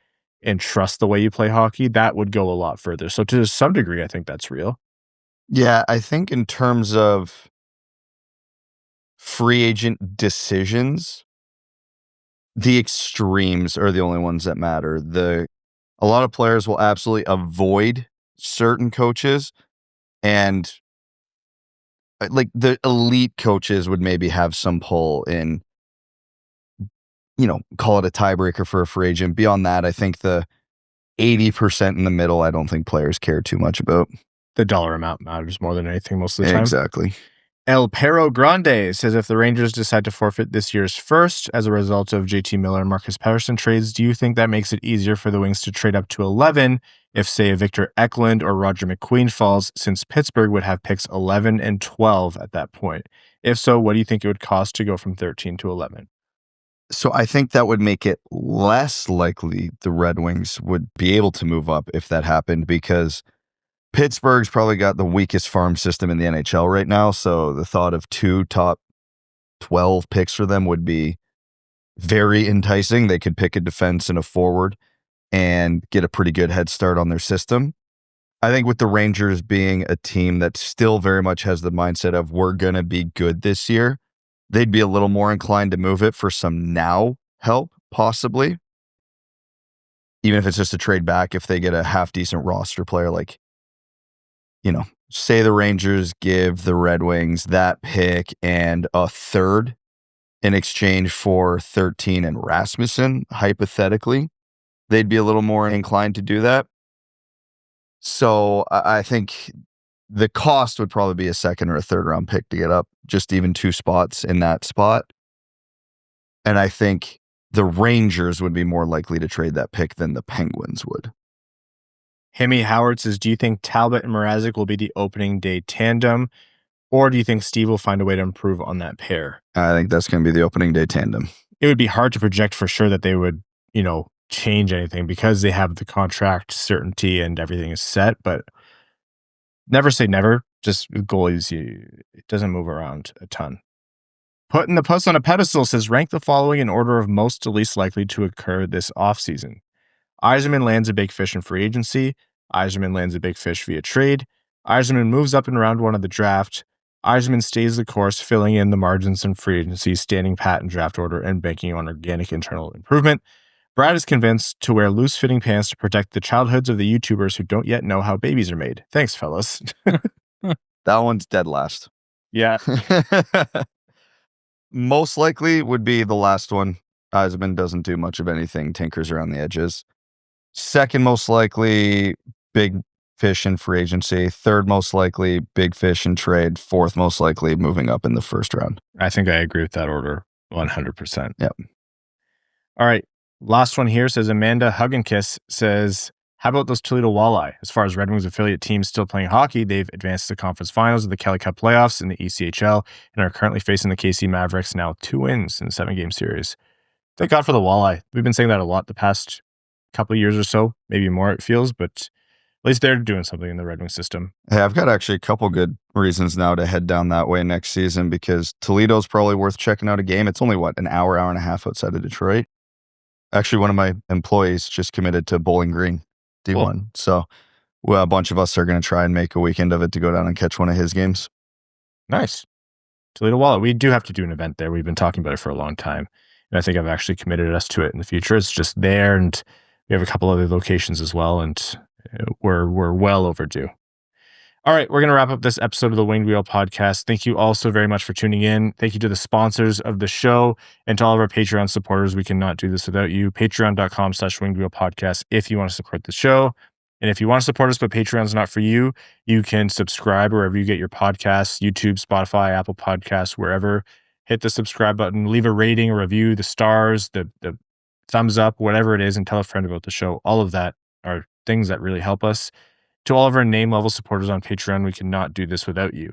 and trust the way you play hockey, that would go a lot further. So to some degree, I think that's real.
Yeah, I think in terms of free agent decisions, the extremes are the only ones that matter. A lot of players will absolutely avoid certain coaches, and like the elite coaches would maybe have some pull in, call it a tiebreaker for a free agent. Beyond that, I think the 80% in the middle, I don't think players care too much about.
The dollar amount matters more than anything most of the time.
Exactly.
El Perro Grande says, if the Rangers decide to forfeit this year's first as a result of JT Miller and Marcus Patterson trades, do you think that makes it easier for the Wings to trade up to 11 if, say, a Victor Eklund or Roger McQueen falls, since Pittsburgh would have picks 11 and 12 at that point? If so, what do you think it would cost to go from 13 to 11?
So I think that would make it less likely the Red Wings would be able to move up if that happened, because Pittsburgh's probably got the weakest farm system in the NHL right now. So the thought of 2 top 12 picks for them would be very enticing. They could pick a defense and a forward and get a pretty good head start on their system. I think with the Rangers being a team that still very much has the mindset of we're going to be good this year, they'd be a little more inclined to move it for some now help, possibly. Even if it's just a trade back, if they get a half decent roster player, like, say the Rangers give the Red Wings that pick and a third in exchange for 13 and Rasmussen, hypothetically, they'd be a little more inclined to do that. So I think the cost would probably be a second or a third round pick to get up, just even 2 spots in that spot. And I think the Rangers would be more likely to trade that pick than the Penguins would.
Hemi Howard says, do you think Talbot and Mrazek will be the opening day tandem, or do you think Steve will find a way to improve on that pair?
I think that's going to be the opening day tandem.
It would be hard to project for sure that they would, change anything because they have the contract certainty and everything is set, but never say never. Just with goalies, it doesn't move around a ton. Putting the Puss on a Pedestal says, rank the following in order of most to least likely to occur this offseason. Yzerman lands a big fish in free agency. Yzerman lands a big fish via trade. Yzerman moves up in round 1 of the draft. Yzerman stays the course, filling in the margins in free agency, standing pat in draft order, and banking on organic internal improvement. Brad is convinced to wear loose-fitting pants to protect the childhoods of the YouTubers who don't yet know how babies are made. Thanks, fellas.
That one's dead last.
Yeah.
Most likely would be the last one. Yzerman doesn't do much of anything, tinkers around the edges. Second most likely, big fish in free agency. Third most likely, big fish in trade. Fourth most likely, moving up in the first round.
I think I agree with that order 100%.
Yep.
All right. Last one here says Amanda Hug and Kiss says, how about those Toledo Walleye? As far as Red Wings affiliate teams still playing hockey, they've advanced to the conference finals of the Kelly Cup playoffs in the ECHL and are currently facing the KC Mavericks, now 2 wins in a 7-game series. Thank God for the Walleye. We've been saying that a lot the past couple of years or so, maybe more it feels, but at least they're doing something in the Red Wing system.
Hey, I've got actually a couple good reasons now to head down that way next season because Toledo's probably worth checking out a game. It's only, an hour and a half outside of Detroit. Actually, one of my employees just committed to Bowling Green D1. Cool. So a bunch of us are going to try and make a weekend of it to go down and catch one of his games.
Nice. Toledo Walleye. We do have to do an event there. We've been talking about it for a long time. And I think I've actually committed us to it in the future. It's just there, and we have a couple other locations as well, and we're well overdue. All right, we're going to wrap up this episode of the Winged Wheel Podcast. Thank you all so very much for tuning in. Thank you to the sponsors of the show and to all of our Patreon supporters. We cannot do this without you. Patreon.com/Winged Wheel Podcast if you want to support the show. And if you want to support us, but Patreon's not for you, you can subscribe wherever you get your podcasts, YouTube, Spotify, Apple Podcasts, wherever. Hit the subscribe button, leave a rating, a review, the stars, the thumbs up, whatever it is, and tell a friend about the show. All of that are things that really help us. To all of our name-level supporters on Patreon, we cannot do this without you.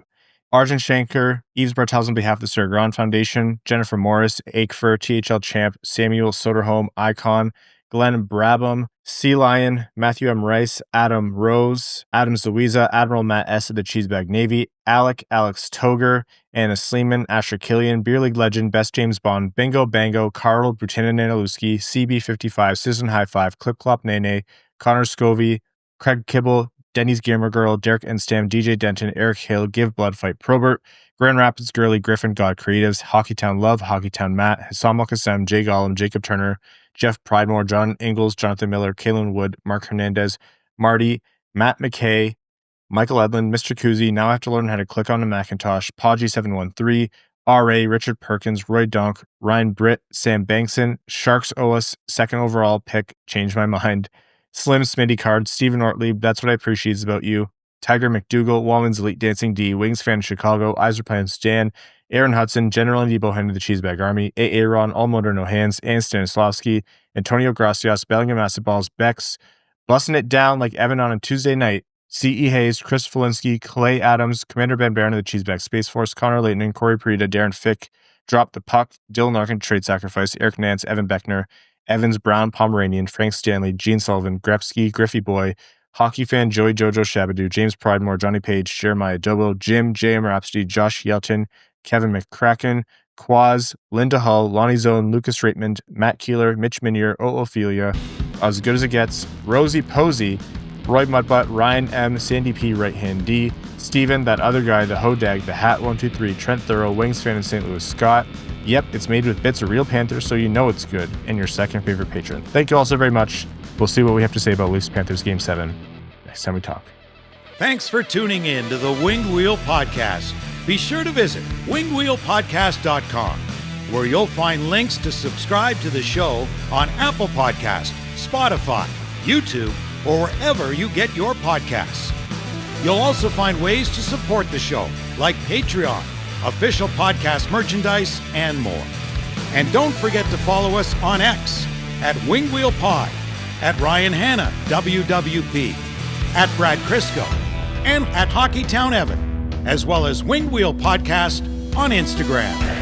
Arjun Shankar, Yves Bartels on behalf of the Sir Grand Foundation, Jennifer Morris, Aikfer, THL Champ, Samuel Soderholm, Icon, Glenn Brabham, Sea Lion, Matthew M. Rice, Adam Rose, Adam Louisa, Admiral Matt S. of the Cheesebag Navy, Alex Toger, Anna Sleeman, Asher Killian, Beer League Legend, Best James Bond, Bingo Bango, Carl Brutanen Nanalewski, CB55, Susan High Five, Clip Clop Nene, Connor Scovey, Craig Kibble, Denny's Gamer Girl, Derek Enstam, DJ Denton, Eric Hill, Give Blood Fight Probert, Grand Rapids Girly, Griffin, God Creatives, Hockeytown Love, Hockeytown Matt, Hassam Al-Qassem, Jay Gollum, Jacob Turner, Jeff Pridemore, John Ingalls, Jonathan Miller, Kaylin Wood, Mark Hernandez, Marty, Matt McKay, Michael Edlin, Mr. Kuzi, Now I Have to Learn How to Click on a Macintosh, Podgy713, R.A., Richard Perkins, Roy Donk, Ryan Britt, Sam Bankson, Sharks OS, second overall pick, Changed My Mind, Slim Smitty Card, Stephen Ortlieb, That's What I Appreciate About You, Tiger McDougal, Wallman's Elite Dancing D, Wings Fan Chicago, Iserplan Stan, Aaron Hudson, General Andy Bohan of the Cheesebag Army, A. Aaron, All Motor No Hands, Ann Stanislavski, Antonio Gracias, Bellingham Acid Balls, Bex, Busting It Down Like Evan on a Tuesday Night, C.E. Hayes, Chris Felinsky, Clay Adams, Commander Ben Barron of the Cheesebag Space Force, Connor Layton, Corey Parita, Darren Fick, Drop the Puck, Dylan Larkin, Trade Sacrifice, Eric Nance, Evan Beckner, Evans, Brown, Pomeranian, Frank Stanley, Gene Sullivan, Grepsky, Griffey Boy, Hockey Fan, Joey Jojo Shabadoo, James Pridemore, Johnny Page, Jeremiah Dobo, Jim, J.M. Rhapsody, Josh Yelton, Kevin McCracken, Quaz, Linda Hull, Lonnie Zone, Lucas Raitmond, Matt Keeler, Mitch Minier, Ophelia, As Good As It Gets, Rosie Posey, Roy Mudbutt, Ryan M, Sandy P, Right Hand D, Steven, That Other Guy, The Hodag, The Hat 123, Trent Thorough, Wings Fan in St. Louis, Scott. Yep, it's made with bits of real Panthers, so you know it's good, and your second favorite patron. Thank you all so very much. We'll see what we have to say about Leafs Panthers Game 7 next time we talk.
Thanks for tuning in to the Winged Wheel Podcast. Be sure to visit wingedwheelpodcast.com, where you'll find links to subscribe to the show on Apple Podcasts, Spotify, YouTube, or wherever you get your podcasts. You'll also find ways to support the show, like Patreon, official podcast merchandise, and more. And don't forget to follow us on X at Winged Wheel Pod, at Ryan Hanna, WWP, at Brad Crisco, and at Hockeytown Evan, as well as Winged Wheel Podcast on Instagram.